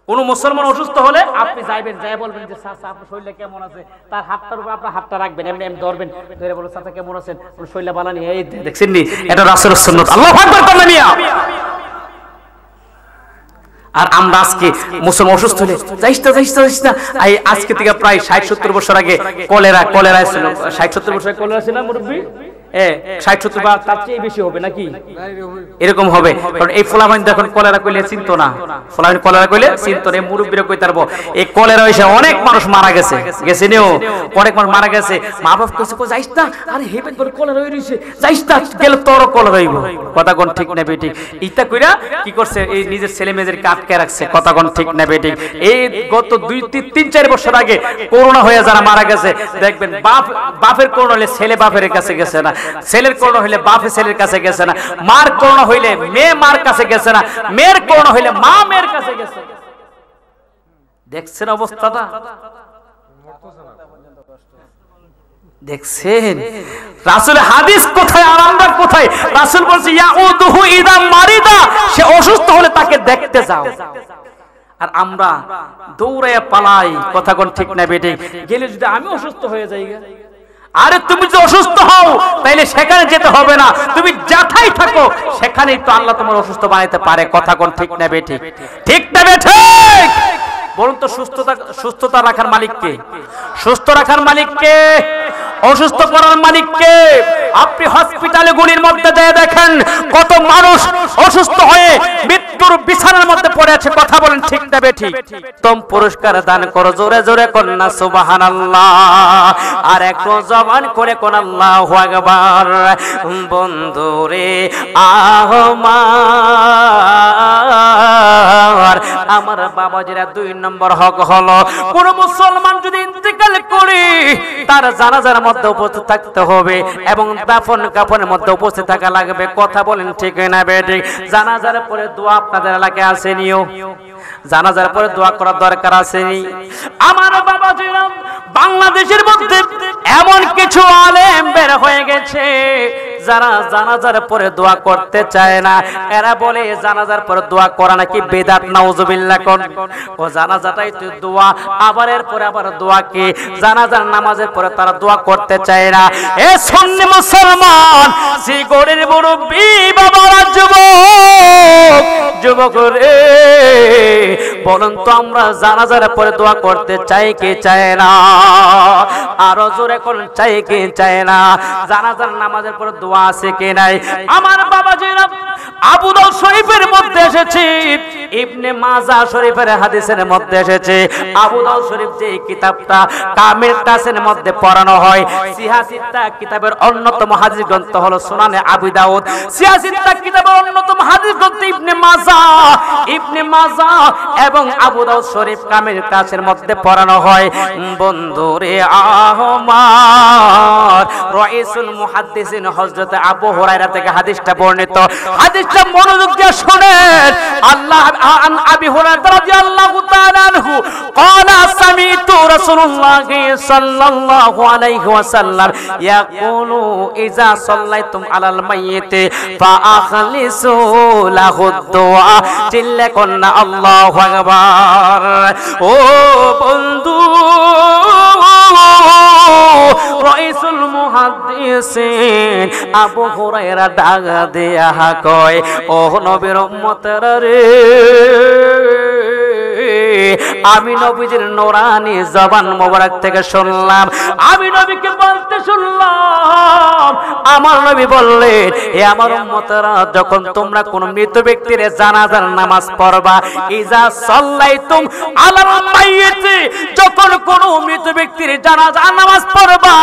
কোন মুসলমান অসুস্থ হলে আপনি যাইবেন, যাই বলবেন যে চাচা আপনার শরীরটা কেমন আছে, তার হাতটার উপর আপনার হাতটা রাখবেন, এমনি এমনি ধরবেন, ধরে বলুন চাচা কেমন আছেন, শরীরটা বানানি। এই দেখছেন নি, এটা রাসূলের সুন্নাত। আল্লাহু আকবার বলেন মিয়া। আর আমরা আজকে মুসলমান অসুস্থ হলে যাইস না। আজকে থেকে প্রায় 60-70 বছর আগে কলেরা ছিল, 60-70 বছর আগে কলেরা ছিল না মুরব্বী? 60-70 বা তার চেয়ে বেশি হবে নাকি? এরকম হবে, কারণ এই ফলাফল দেখুন কলেরা কইলে চিনতো না, ফলাফল কলেরা কইলে চিনতো না। মুরব্বীরা কই তারবো এই কলেরা হইছে অনেক মানুষ মারা গেছে, নিও অনেক মানুষ মারা গেছে। মা বাপ কইছে কই যাইস না, আরে হেবেন করে কলেরা হই রইছে, যাইস না, গেলে তোর কলেরা হইব। কথা কোন ঠিক না বেটি? ইতা কইরা কি করছে, এই নিজের ছেলে মেয়েদেরকে আটকে রাখছে। কথা কোন ঠিক না বেটি? এই গত 2-3-4 বছর আগে করোনা হয়ে যারা মারা গেছে, দেখবেন বাপের করোনা হলে ছেলে বাপের কাছে গেছে না, ছেলের করোনা হইলে বাপে ছেলের কাছে গেছে না, মার করোনা হইলে মেয়ে মার কাছে গেছে না, মেয়ের করোনা হইলে মা মেয়ের কাছে গেছে। দেখছেন অবস্থাটা? দেখছেন রাসূলের হাদিস কোথায় আর আমরা কোথায়? রাসূল বলছে ইয়াউদুহু ইদা মারিদা, সে অসুস্থ হলে তাকে দেখতে যাও। আর আমরা দৌড়াইয়া পালাই। কথা কোন ঠিক না বেটি? গেলে যদি আমি অসুস্থ হয়ে যাই, আরে তুমি যদি অসুস্থ হও তাইলে সেখানে যেতে হবে না, তুমি যাথাই থাকো সেখানেই তো আল্লাহ তোমার অসুস্থ বানাইতে পারে। কথা কোন ঠিক না বেঠিক? ঠিক না বেঠিক? বলুন তো, সুস্থতা রাখার মালিক কে? সুস্থ রাখার মালিক কে? অসুস্থ করার মালিক কে? আপনি হসপিটালে গুলির মধ্যে যেয়ে দেখেন কত মানুষ অসুস্থ হয়ে মৃত্যুর বিছানার মধ্যে পড়ে আছে। কথা বলেন ঠিক না বেঠিক? তোম পুরস্কার দান করো, জোরে জোরে কোন না সুবহানাল্লাহ, আর একটু জবান করে কোন আল্লাহু আকবার। বন্ধুরে আমার বাবাজিরা, 2 নম্বর হক হলো কোন মুসলমান যদি ইন্তেকাল করে তার জানাজার মধ্যে উপস্থিত থাকতে হবে এবং দাফন কাফনের মধ্যে উপস্থিত থাকা লাগবে। কথা বলেন ঠিক না বেঠিক? জানাজার পরে দোয়া আপনাদের এলাকায় আসেনিও? জানাজার পরে দোয়া করার দরকার আসেনি? আমার বাবাজিরা, বাংলাদেশের মধ্যে এমন কিছু আলেম বের হয়ে গেছে যারা জানাজার পরে দোয়া করতে চায় না। এরা বলে জানাজার পরে দোয়া করা নাকি বেদাত। নাউজুবিল্লাহ। কোন ও জানাজাটাই তো দোয়া, আবার এরপরে আবার দোয়া কি? জানাজার নামাজের পরে তারা দোয়া করতে চায় না। এ সুন্নি মুসলমান, শ্রীগড়ের মুরব্বী বাবারা, যুবক রে, বলুন তো আমরা জানাজার পরে দোয়া করতে চাই কি চাই না? আরো জোরে কোন চাই কি চাই না? জানাজার নামাজের পরে দোয়া আছে কি নাই? আমার বাবাজিরা, আবু দাউদ শরীফের মধ্যে এসেছে ইবনে মাজাহ শরীফের হাদিসের মধ্যে এসেছে, আবু দাউদ শরীফ যে কিতাবটা কামিল ক্লাসের মধ্যে পড়ানো হয়, সিহাসিত্তা কিতাবের অন্যতম হাদিস গ্রন্থ হলো সুনানে আবু দাউদ, সিহাসিত্তা কিতাবের অন্যতম হাদিস গ্রন্থ ইবনে মাজাহ এবং আবু দাউদ শরীফ কামিল ক্লাসের মধ্যে পড়ানো হয়। বন্ধুরে আমার রাইসুল মুহাদ্দিসিন হযরত আবু হুরায়রা থেকে হাদিসটা বর্ণিত, হাদিসটা মনোযোগ দিয়ে শুনেন। আল্লাহ আন আবি হুরায়রা রাদিয়াল্লাহু তাআলা আনহু قال سمعت رسول الله صلى الله عليه وسلم يقول اذا صليتم على الميت فاخلصوا له الدعاء চিল্লাকন্না আল্লাহু আকবার। ও বন্ধু রাইসুল মুহাদ্দিসিন আবু হুরায়রা ডাক দিয়া কয়, ও নবীর উম্মতেরা রে, আমি নবীজির নূরানি জবান মোবারক থেকে শুনলাম, আমি নবীকে বলতে শুনলাম, আমার নবী বললেন, হে আমার উম্মতেরা, যখন তোমরা কোন মৃত ব্যক্তির জানাজার নামাজ পড়বা, ইজা সাল্লাইতুম আলাল মাইয়িত, যখন কোন মৃত ব্যক্তির জানাজার নামাজ পড়বা,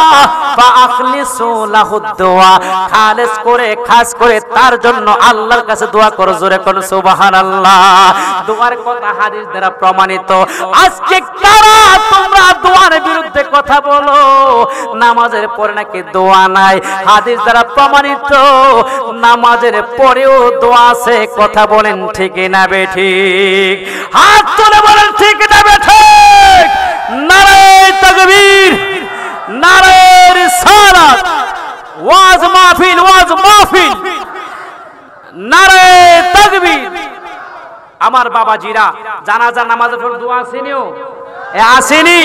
ফা আখলিসু লাহু দুআ, খালিস করে খাস করে তার জন্য আল্লাহর কাছে দোয়া করো। জোরে করো সুবহানাল্লাহ। দোয়ার কথা হাদিস দ্বারা প্রমাণিত। আজকে কারা তোমরা দোয়ার বিরুদ্ধে কথা বলো? নামাজের পরে নাকি দোয়া নাই, হাদিস দ্বারা প্রমাণিত নামাজের পরেও দোয়া আছে। কথা বলেন ঠিক না বেঠিক? হাত তুলে বলেন ঠিক না বেঠিক? নারে তাকবীর, নারে রিসালাত, ওয়াজ মাহফিল, নারে তাকবীর। আমার বাবাজিরা, জানাজা নামাজের পর দোয়া আসেনিও? আসেনি।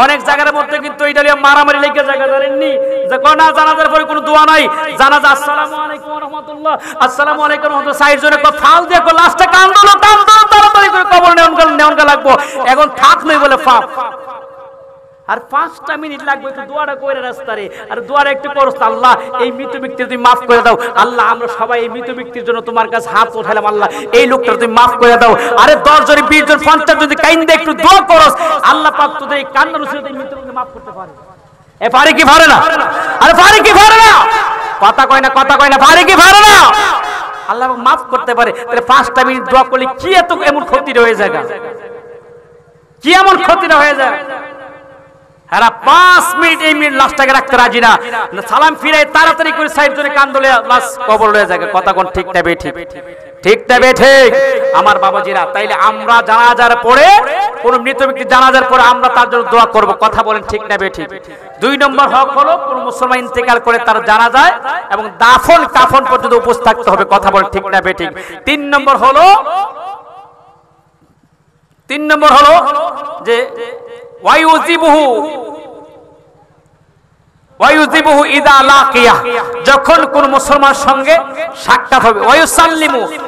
অনেক জায়গার মধ্যে কিন্তু এইটা মারামারি লেগে জায়গা জানেননি যে কোন জানাজার পরে কোনো দোয়া নাই। জানাজা আসসালামু আলাইকুম ওয়া রাহমাতুল্লাহ, আসসালামু আলাইকুম ওয়া রাহমাতুল্লাহ, সাইড জনে কো ফাল দিয়ে কো লাস্টে কান্দলো তাড়াতাড়ি করে কবর নেওনগা লাগবো, এখন থাক নই বলে ফাপ। আর 5টা মিনিট লাগবে একটু দোয়াটা করে রাস্তারে, আর দোয়াটা একটু করো, আল্লাহ এই মৃত ব্যক্তির তুমি মাফ করে দাও, আল্লাহ আমরা সবাই এই মৃত ব্যক্তির জন্য তোমার কাছে হাত উঠাইলাম, আল্লাহ এই লোকটা তুমি মাফ করে দাও। আরে 10 জন 20 জন 50 যদি কাইন্দে একটু দোয়া করস, আল্লাহ পাক তোদের এই কান্নার উসিলায় এই মৃত ব্যক্তিকে মাফ করতে পারে। এ পারে কি পারে না? আরে পারে কি পারে না? কথা কয় না পারে কি পারে না? আল্লাহ মাফ করতে পারে। তাহলে 5টা মিনিট দোয়া করলে কি এত এমন ক্ষতি হয়ে যায়? কি এমন ক্ষতি হয়ে যায়? এরা 5 মিনিট এই মিনিট লাশটাকে রাখতে রাজি না, সালাম ফিরাই তাড়াতাড়ি করে সাইড জনে কান্দলে লাশ কবর হয়ে যায়। কথা কোন ঠিক না বেঠিক? ঠিক না বেঠিক? আমার বাবাজিরা, তাইলে আমরা জানাজার পরে, কোন মৃত ব্যক্তি জানাজার পরে আমরা তার জন্য দোয়া করব। কথা বলেন ঠিক না বেঠিক? 2 নম্বর হক হলো কোন মুসলমান ইন্তেকাল করে তার জানাজায় এবং দাফন কাফন পর্যন্ত উপস্থিত থাকতে হবে। কথা বলেন ঠিক না বেঠিক? 3 নম্বর হলো যে ওয়ায়ুজিবুহু ইদা লাকিয়া, যখন কোন মুসলমানের সঙ্গে সাক্ষাৎ হবে।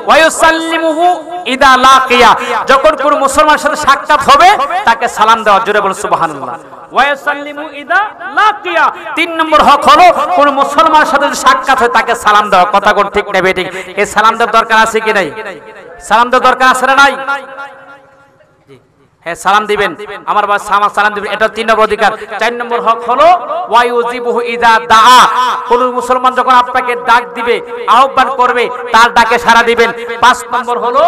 ওয়ায়ুসাল্লিমুহু ইদা লাকিয়া, যখন কোন মুসলমানের সাথে সাক্ষাৎ হবে তাকে সালাম দেওয়া। জোরে বলুন সুবহানাল্লাহ। ওয়ায়ুসাল্লিমু ইদা লাকিয়া। 3 নম্বর হক হলো কোন মুসলমানের সাথে সাক্ষাৎ হয় তাকে সালাম দেওয়া। কথা কোন ঠিক না বেঠিক? এই সালাম দেওয়ার দরকার আছে কি নাই? সালাম দেওয়ার দরকার আছে না নাই? হ্যাঁ, সালাম দিবেন, আমার বাবা সালাম দিবেন, এটা 3 নম্বর অধিকার। 4 নম্বর হক হলো ওয়ায়ুজিবুহু ইযা দাআ, কোন মুসলমান যখন আপনাকে ডাক দিবে, আহ্বান করবে, তার ডাকে সাড়া দিবেন। 5 নম্বর হলো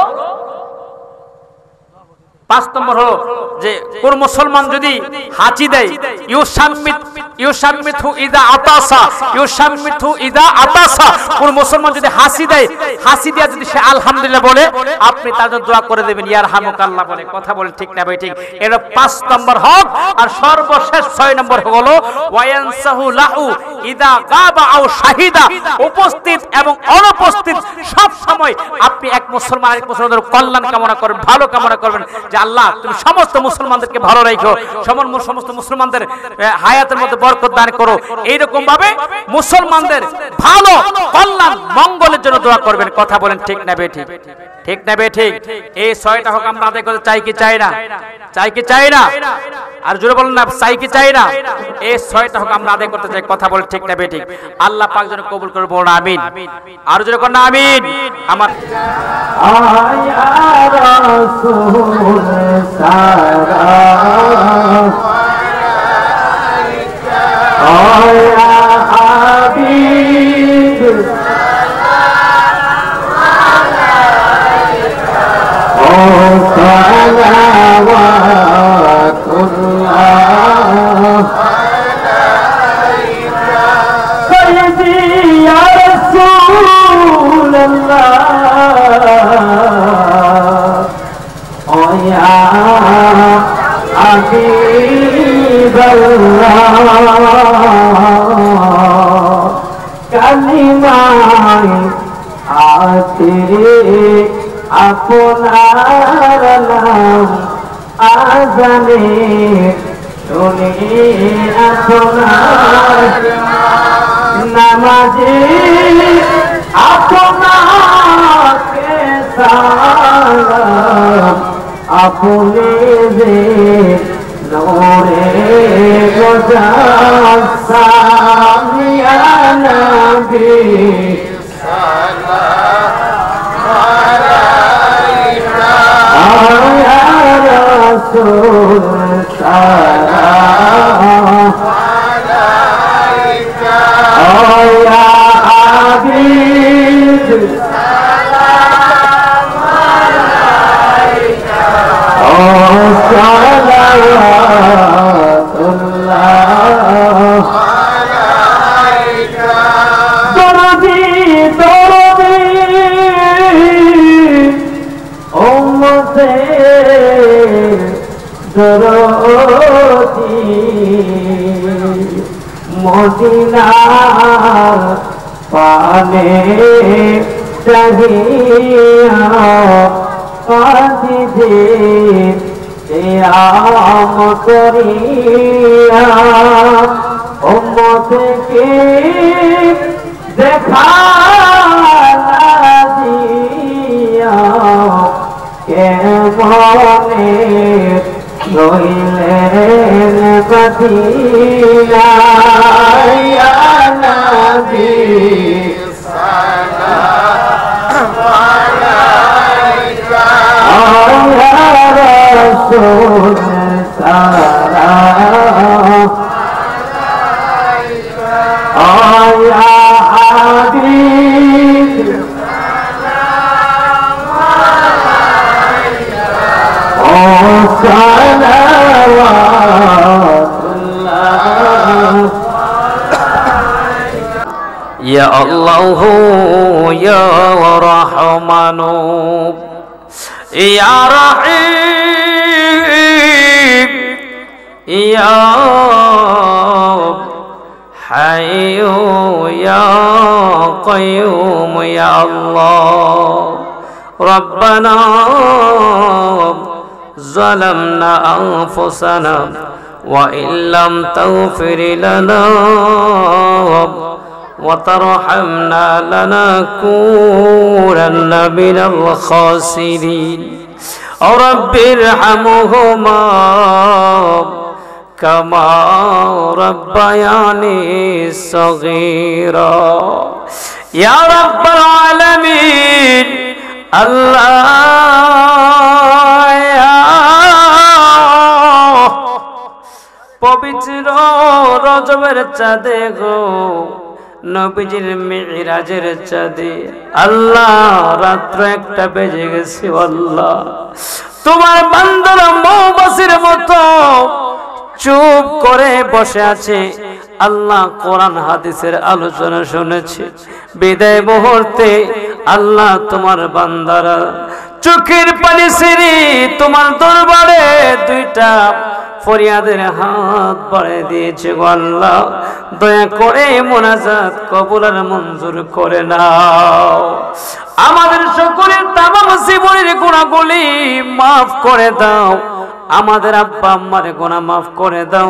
যে কোন মুসলমান যদি হাঁচি দেয়, ইউসাম্মিতহু ইযা আতাসা, কোন মুসলমান যদি হাসি দেয়, হাসি দিয়া যদি সে আলহামদুলিল্লাহ বলে, আপনি তার জন্য দোয়া করে দেবেন, ইয়ারহামুকাল্লাহ বলে। কথা বলেন ঠিক না ভাই? ঠিক। এটা 5 নম্বর হক। আর সর্বশেষ 6 নম্বর হলো ওয়ায়ানসাহু লাহু ইযা গাবা আও শাহিদা, উপস্থিত এবং অনুপস্থিত সব সময় আপনি এক মুসলমান আরেক মুসলমানের কল্যাণ কামনা করবেন, ভালো কামনা করবেন, যে আল্লাহ তুমি সমস্ত মুসলমানদেরকে ভালো রাখো, সমস্ত মুসলমানদের হায়াতের মধ্যে বরকত দান করো। এইরকম ভাবে মুসলমানদের ভালো কল্যাণ মঙ্গলের জন্য দোয়া করবেন। কথা বলেন ঠিক না বেঠিক? ঠিক না বেঠিক? এই 6টা হক আমরা আদায় করতে চাই কি চাই না? চাই কি চাই না? আর জোরে বলেন না, চাই কি চাই না? এই 6টা হক আমরা আদায় করতে চাই। কথা বলেন ঠিক না বেঠিক? আল্লাহ পাক যেন কবুল করে, বলুন আমিন। আর জোরে বলেন আমিন। আমার রাসূল সালাম ও ইয়া হাবিব ও সালাওয়াতুল্লাহ সাইয়্যিদি ইয়া রাসূলুল্লাহ ও ইয়া হাবিবাল্লাহ কালিমায় আছে আপনার নাম আজানে শুনি আপনার নামাজে আপনাকে সালাম আপনি যে নূরে মুজাসসাম ইয়া নবী رسول سلام عليك يا حبيب سلام عليك صلوات الله عليك دربي دربي أمتي দরদি মদিনার পানে চাহিয়া কাঁদিতে আম করিয়া উম্মতকে দেখা দিয়া কেমনে রইলেন মদিনায় ইয়া নবী সালাম আলাইকা ইয়া রাসূল সালাম আলাইকা ইয়া হাবিব يا الله يا رحمن يا رحيم يا حي يا قيوم يا الله ربنا ظلمنا أنفسنا وإن لم تغفر لنا وترحمنا لنكونن من الخاسرين رب ارحمهما كما ربياني صغيرا يا رب العالمين الله পবিত্র রজবের চাঁদে গো নবীজির মিরাজের চাঁদে আল্লাহ রাত্র 1টা বেজে গেছে আল্লাহ তোমার বান্দারা মৌমাছির মতো চুপ করে বসে আছে আল্লাহ কোরআন হাদিসের আলোচনা শুনেছে বিদায় মুহূর্তে আল্লাহ তোমার বান্দারা চোখের পানি ছেড়ে তোমার দরবারে 2টা ফরিয়াদের হাত বাড়িয়ে দিয়েছে গো আল্লাহ দয়া করে মুনাজাত কবুল আর মঞ্জুর করে নাও আমাদের সকলের তামাম জীবনের গুনাহগুলি maaf করে দাও আমাদের আব্বা আম্মার গুনাহ maaf করে দাও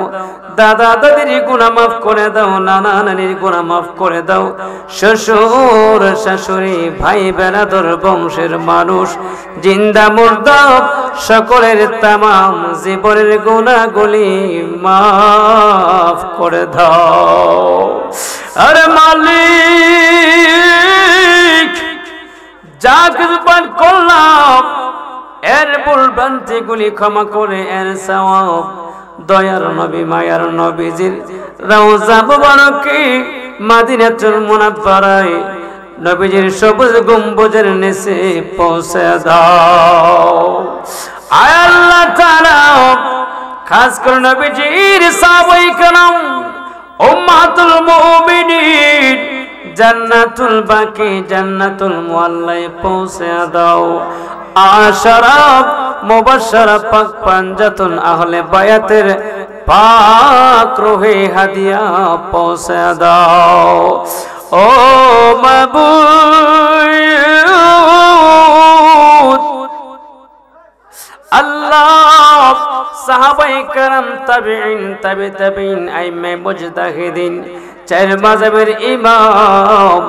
দাদা দাদির গুনাহ maaf করে দাও নানা নানির গুনাহ maaf করে দাও শ্বশুর শাশুড়ি ভাই বেরাদর বংশের মানুষ জিন্দা মুর্দা সকলের তামাম জীবনের গুনাহগুলি maaf করে দাও আরে মালিক যা কিছু পান করলাম এর ভুল ভ্রান্তিগুলি ক্ষমা করে এর সওয়াব দয়ার নবী মায়ার নবীজির রওজা মুবারকে মদিনাতুল মুনাওয়ারায় নবীজির সবুজ গম্বুজের নিচে পৌঁছে দাও। আয় আল্লাহ তাআলা, খাস করে নবীজির সাহাবায়ে কেরাম উম্মাতুল মুমিনিন জান্নাতুল বাকি জান্নাতুল মুআল্লায় পৌঁছে দাও। আশরাফ মুবাশশারা পাক পাঞ্জাতুন আহলে বায়াতের পাক রূহে হাদিয়া পৌঁছে দাও। ও মাবুদ আল্লাহ, সাহাবায়ে কেরাম তাবিঈন তাবে তাবিঈন আইম্মে মুজতাহিদিন চার মাযহাবের ইমাম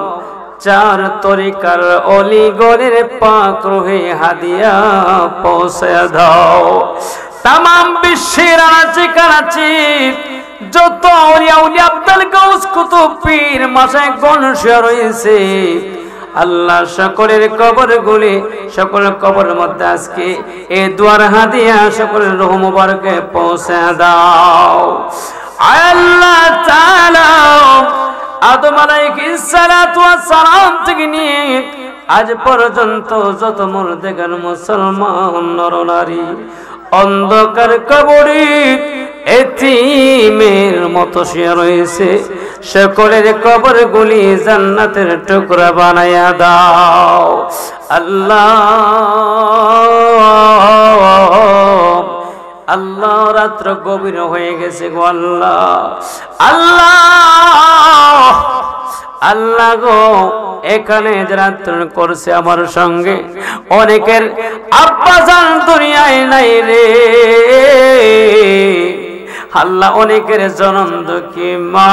চার তরিকার অলিগণের পাক রূহে হাদিয়া পৌঁছে দাও। তামাম বিশ্বের আনাচে কানাচে যত আউলিয়া উলিয়া আব্দুল গাউস কুতুব পীর মাশায়েখগণ শুয়ে রয়েছে আল্লাহ সকলের কবরগুলি সকল কবরের মধ্যে আজকে এই দুয়ার হাদিয়া সকলের রূহ মুবারকে পৌঁছে দাও। আল্লাহ তাআলা আদম আলাইহিস সালাতু ওয়াস সালাম থেকে নিয়ে আজ পর্যন্ত যত মুরদেগান মুসলমান নরনারী অন্ধকার কবরে এতিমের মতো শুয়ে রয়েছে, সকলের কবরগুলি জান্নাতের টুকরা বানায়া দাও। আল্লাহ আল্লাহ, রাত্র গভীর হয়ে গেছে গো আল্লাহ। আল্লাহ আল্লাহ গো, এখানে রাত্র করছে আমার সঙ্গে অনেকের আব্বা জান দুনিয়ায় নাই রে আল্লাহ, অনেকের জনম দুঃখী মা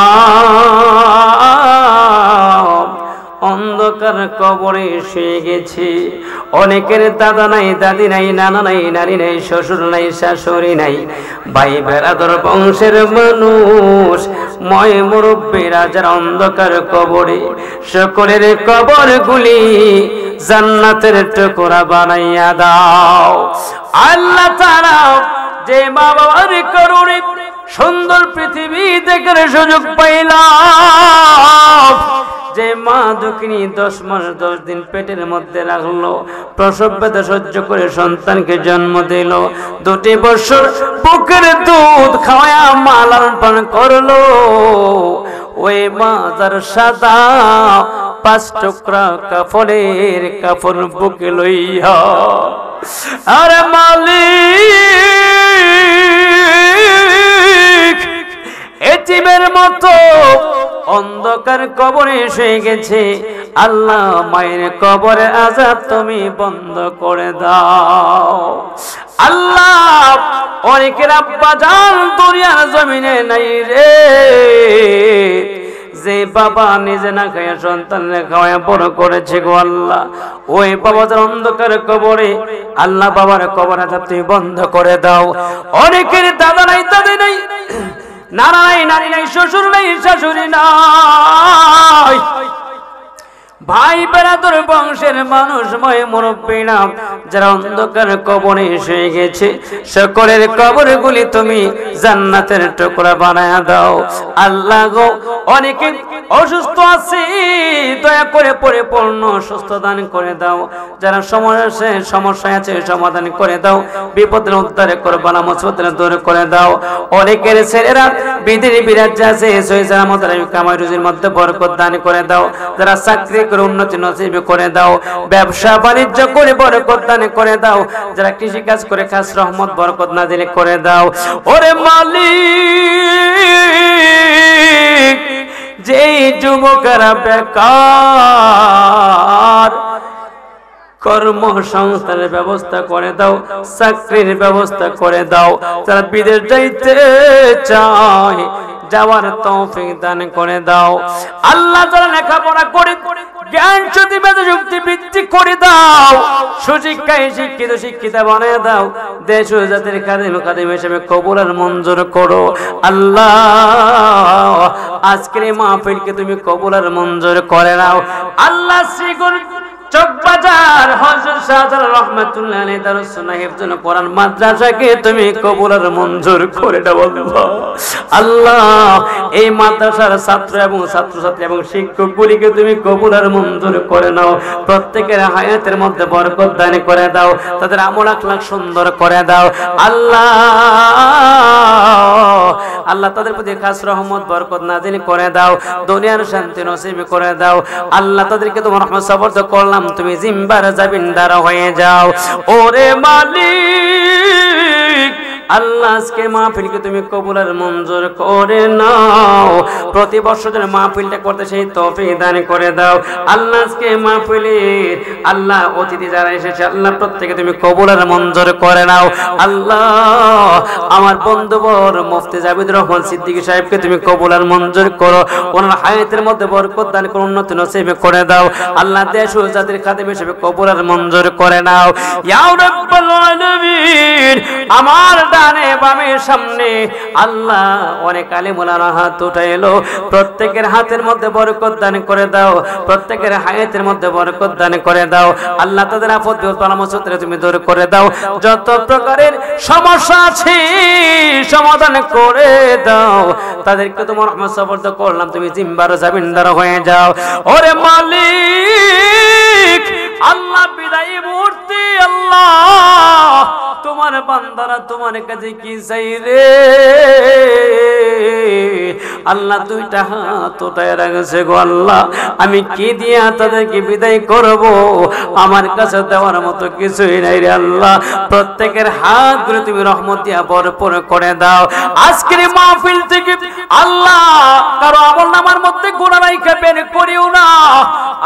অন্ধকার কবরে শুয়ে গেছে, অনেকের দাদা নাই দাদি নাই নানা নাই নানি নাই শ্বশুর নাই শাশুড়ি নাই, ভাই বেরাদর বংশের মানুষ ময় মুরব্বীরা যারা অন্ধকার কবরে, সকলের কবরগুলি জান্নাতের টুকরা বানাইয়া দাও। আল্লাহ তাআলা যে মা বাবার কারণে সুন্দর পৃথিবী দেখার সুযোগ পাইলাম, যে মা দুঃখিনী 10 মাস 10 দিন পেটের মধ্যে রাখলো, প্রসব ব্যথা সহ্য করে সন্তানকে জন্ম দিল, 2 বছর বুকের দুধ খাওয়ায়া মা লালন পালন করলো, ওই মা যার সাদা 5 টুকরা কাপড়ের কাপড় বুকে লইয়া আরে মালিক এতিমের মতো অন্ধকার কবরে শুয়ে গেছে। আল্লাহ মায়ের কবরে আযাব তুমি বন্ধ করে দাও। আল্লাহ অনেকের আব্বা জান দুনিয়ার জমিনে নাই রে, যে বাবা নিজে না খায়া সন্তানকে খাওয়া বড় করেছে গো আল্লাহ, ওই বাবা অন্ধকার কবরে, আল্লাহ বাবার কবর আযাব তুমি বন্ধ করে দাও। অনেকের দাদা নাই দাদি নাই নানা নাই নানি নাই শ্বশুর নাই শাশুড়ি নাই, ভাই বেরাদর বংশের মানুষ ময় মুরব্বীরা যারা অন্ধকার কবরে শুয়ে গেছে, সকলের কবরগুলি তুমি জান্নাতের টুকরা বানায়া দাও। আল্লাহ গো, অনেকে অসুস্থ আছে, দয়া করে পরিপূর্ণ সুস্থ দান করে দাও। যারা সমস্যায় আছে সমাধান করে দাও, বিপদের উদ্ধার করো, বালা মুসিবতের দূর করে দাও। অনেকের ছেলেরা বিদেশ বিরাজ্যে আছে, সহিসার মতো কামাই রুজির মধ্যে বরকত দান করে দাও। যারা চাকরি করে উন্নতি নসিব করে দাও, ব্যবসা বাণিজ্য করে বরকত দান করে দাও। যারা কৃষি কাজ করে খাস রহমত বরকত নাজিল করে দাও। ওরে মালিক, যেই যুবকেরা বেকার কর্মসংস্থানের ব্যবস্থা করে দাও, চাকরির ব্যবস্থা করে দাও। যারা বিদেশ যাইতে চায় যাওয়ার তৌফিক দান করে দাও। আল্লাহ যারা লেখাপড়া করে জ্ঞান শুদ্ধি মেধাশক্তি বৃদ্ধি করে দাও, সুশিক্ষায় শিক্ষিত শিক্ষিতা বানিয়ে দাও। দেশ ও জাতির খাদিম হিসেবে কবুল আর মঞ্জুর করো। আল্লাহ আজকের এই মাহফিলকে তুমি কবুল আর মঞ্জুর করে নাও। আল্লাহ শ্রীগুণ চকবাজার হযরত শাহজালাল রাহমাতুল্লাহি আলাইহি দারুস হিফজুল কোরআন মাদ্রাসাকে তুমি কবুল আর মঞ্জুর করে দাও আল্লাহ। এই মাদ্রাসার ছাত্র এবং ছাত্রছাত্রী এবং শিক্ষকগুলিকে তুমি কবুল আর মঞ্জুর করে নাও। প্রত্যেকের হায়াতের মধ্যে বরকত দান করে দাও, তাদের আমল আখলাক সুন্দর করে দাও আল্লাহ। আল্লাহ তাদের প্রতি খাস রহমত বরকত নাজিল করে দাও, দুনিয়ার শান্তি নসিব করে দাও আল্লাহ। তাদেরকে তোমার রহমত সবর্দ করলাম, তুমি জিম্বার জাবিনদার হয়ে যাও ওরে মালিক। আল্লাহ আজকে মাহফিলকে তুমি কবুল আর মঞ্জুর করে নাও। প্রতি বছর যেন মাহফিলটা করতে সেই তৌফিক দান করে দাও আল্লাহ। আজকে মাহফিলের আল্লাহ অতিথি যারা এসেছে আল্লাহ প্রত্যেকে তুমি কবুল আর মঞ্জুর করে নাও আল্লাহ। আমার বন্ধুবর মুফতি জাবিদুর রহমান সিদ্দিকী সাহেবকে তুমি কবুল আর মঞ্জুর করো, ওনার হায়াতের মধ্যে বরকত দান করে উন্নতি নসিব করে দাও আল্লাহ। দেশ ও জাতির খাদেম হিসেবে কবুল আর মঞ্জুর করে নাও ইয়া রাব্বাল আলামিন। আমার ডানে বামে সামনে আল্লাহ অনেক আলেম ওলামার হাত উঠাইলো, প্রত্যেকের হাতের মধ্যে বরকত দান করে দাও, প্রত্যেকের হায়াতের মধ্যে বরকত দান করে দাও আল্লাহ। তাদের আপদ বিপদ বালা মুসিবত তুমি দূর করে দাও, যত প্রকারের সমস্যা আছে সমাধান করে দাও। তাদেরকে তোমার রহমত সবর্দ করলাম, তুমি জিম্বার জামিনদার হয়ে যাও ওরে মালিক। আল্লাহ বিদায়ী মুহূর্তে আল্লাহ তোমার বান্দারা তোমার কাছে কি চাই রে আল্লাহ। দুইটা হাত উঠায় রাখছে গো আল্লাহ, আমি কি দিয়া তাদেরকে বিদায় করব? আমার কাছে দেওয়ার মতো কিছুই নাই রে আল্লাহ। প্রত্যেকের হাতগুলো তুমি রহমত দিয়া ভরপুর করে দাও। আজকের মাহফিল থেকে আল্লাহ কারো আমলনামার মধ্যে গুনাহ রাইখা বের করিও না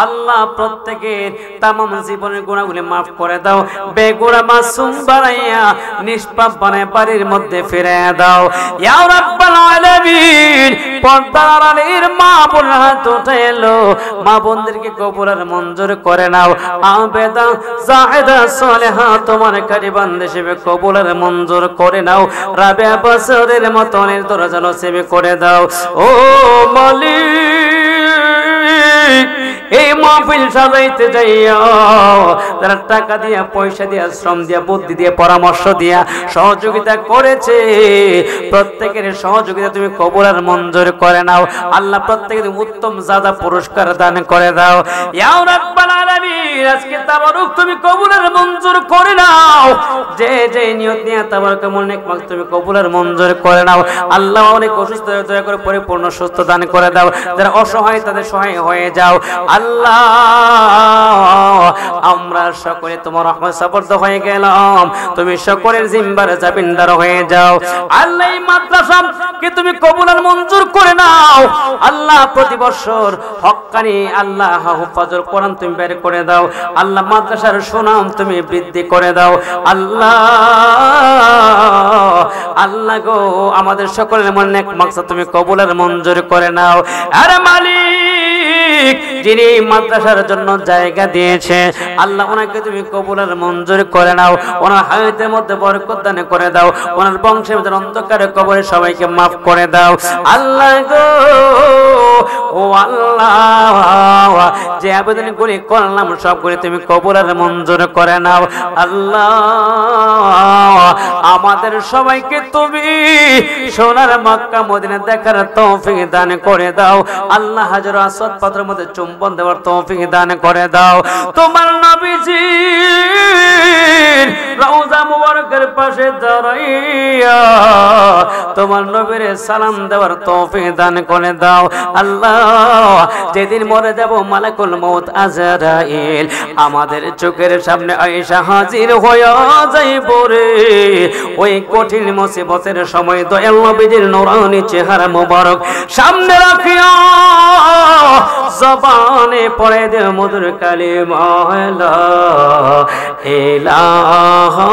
আল্লাহ। প্রত্যেকের তামাম জীবনের গুনাহগুলি মাফ করে দাও, বেগুনাহ মাসুম বানাইয়া নিষ্পাপ বানায় বাড়ির মধ্যে ফিরিয়ে দাও ইয়া রাব্বাল আলামিন। পর্দার আড়ালের মা বোন হাত উঠাইলো, মা বোনদেরকে কবুল আর মঞ্জুর করে নাও। আবেদা জাহেদা সালেহা তোমার কারি বান্দা হিসেবে কবুল আর মঞ্জুর করে নাও। রাবিয়া বছরের মতনের দরজা নসিব করে দাও ও মালিক। এই মাহফিল সাজাইতে যাইয়া তারা টাকা দিয়া, পয়সা দিয়া, শ্রম দিয়া, বুদ্ধি দিয়া, পরামর্শ দিয়া সহযোগিতা করেছে, প্রত্যেকের সহযোগিতা তুমি কবুল আর মঞ্জুর করে নাও আল্লাহ। প্রত্যেকের উত্তম জাযা পুরস্কার দান করে দাও ইয়া রাব্বাল আলামিন। আজকে তাবারুক তুমি কবুল আর মঞ্জুর করে নাও, যে যে নিয়ত নিয়ে তাবারুক মনে মাস তুমি কবুল আর মঞ্জুর করে নাও আল্লাহ। অনেক অসুস্থ, দয়া করে পরিপূর্ণ সুস্থ দান করে দাও, যারা অসহায় তাদের সহায় হয়ে যাও আল্লাহ। আমরা সকলে তোমার রহমত সাবর্দ হয়ে গেলাম, তুমি সকলের জিম্বার জামিনদার হয়ে যাও আল্লাহ। এই মাদ্রাসাকে তুমি কবুল আর মঞ্জুর করে নাও আল্লাহ। প্রতি বছর হক্কানি আল্লাহ হুফাজুল কোরআন তুমি বের করে দাও আল্লাহ। মাদ্রাসার সুনাম তুমি বৃদ্ধি করে দাও আল্লাহ। আল্লাহ গো আমাদের সকলের মনে এক মাকসাদ তুমি কবুল আর মঞ্জুর করে নাও। আরে মালিক, যিনি মাদ্রাসার জন্য জায়গা দিয়েছে আল্লাহ, ওনাকে তুমি কবুল আর মঞ্জুর করে নাও। ওনার হায়াতের মধ্যে বরকত দান করে দাও, ওনার বংশের মধ্যে অন্ধকারে কবরে সবাইকে মাফ করে দাও আল্লাহ গো। ও আল্লাহ, যে আবেদন করে করলাম সবগুলি তুমি কবুল আর মঞ্জুর করে নাও আল্লাহ। আমাদের সবাইকে তুমি সোনার মক্কা মদিনা দেখার তৌফিক দান করে দাও আল্লাহ। হাজর আসওয়াদ পাথরের মধ্যে চুম্বন দেওয়ার তৌফিক দান করে দাও। তোমার নবীজি রওজা মুবারকের পাশে দাঁড়াইয়া তোমার নবীর সালাম দেওয়ার তৌফিক দান করে দাও আল্লাহ। যেদিন মরে যাব মালাকুল মউত আজরাইল আমাদের চোখের সামনে আয়েশা হাজির হয়ে যাইব রে, ওই কঠিন মুসিবতের সময় দয়াল নবীজির নূরানি চেহারা মোবারক সামনে রাখিয়া জবানে পড়ে দে মধুর কালিমা লা ইলাহা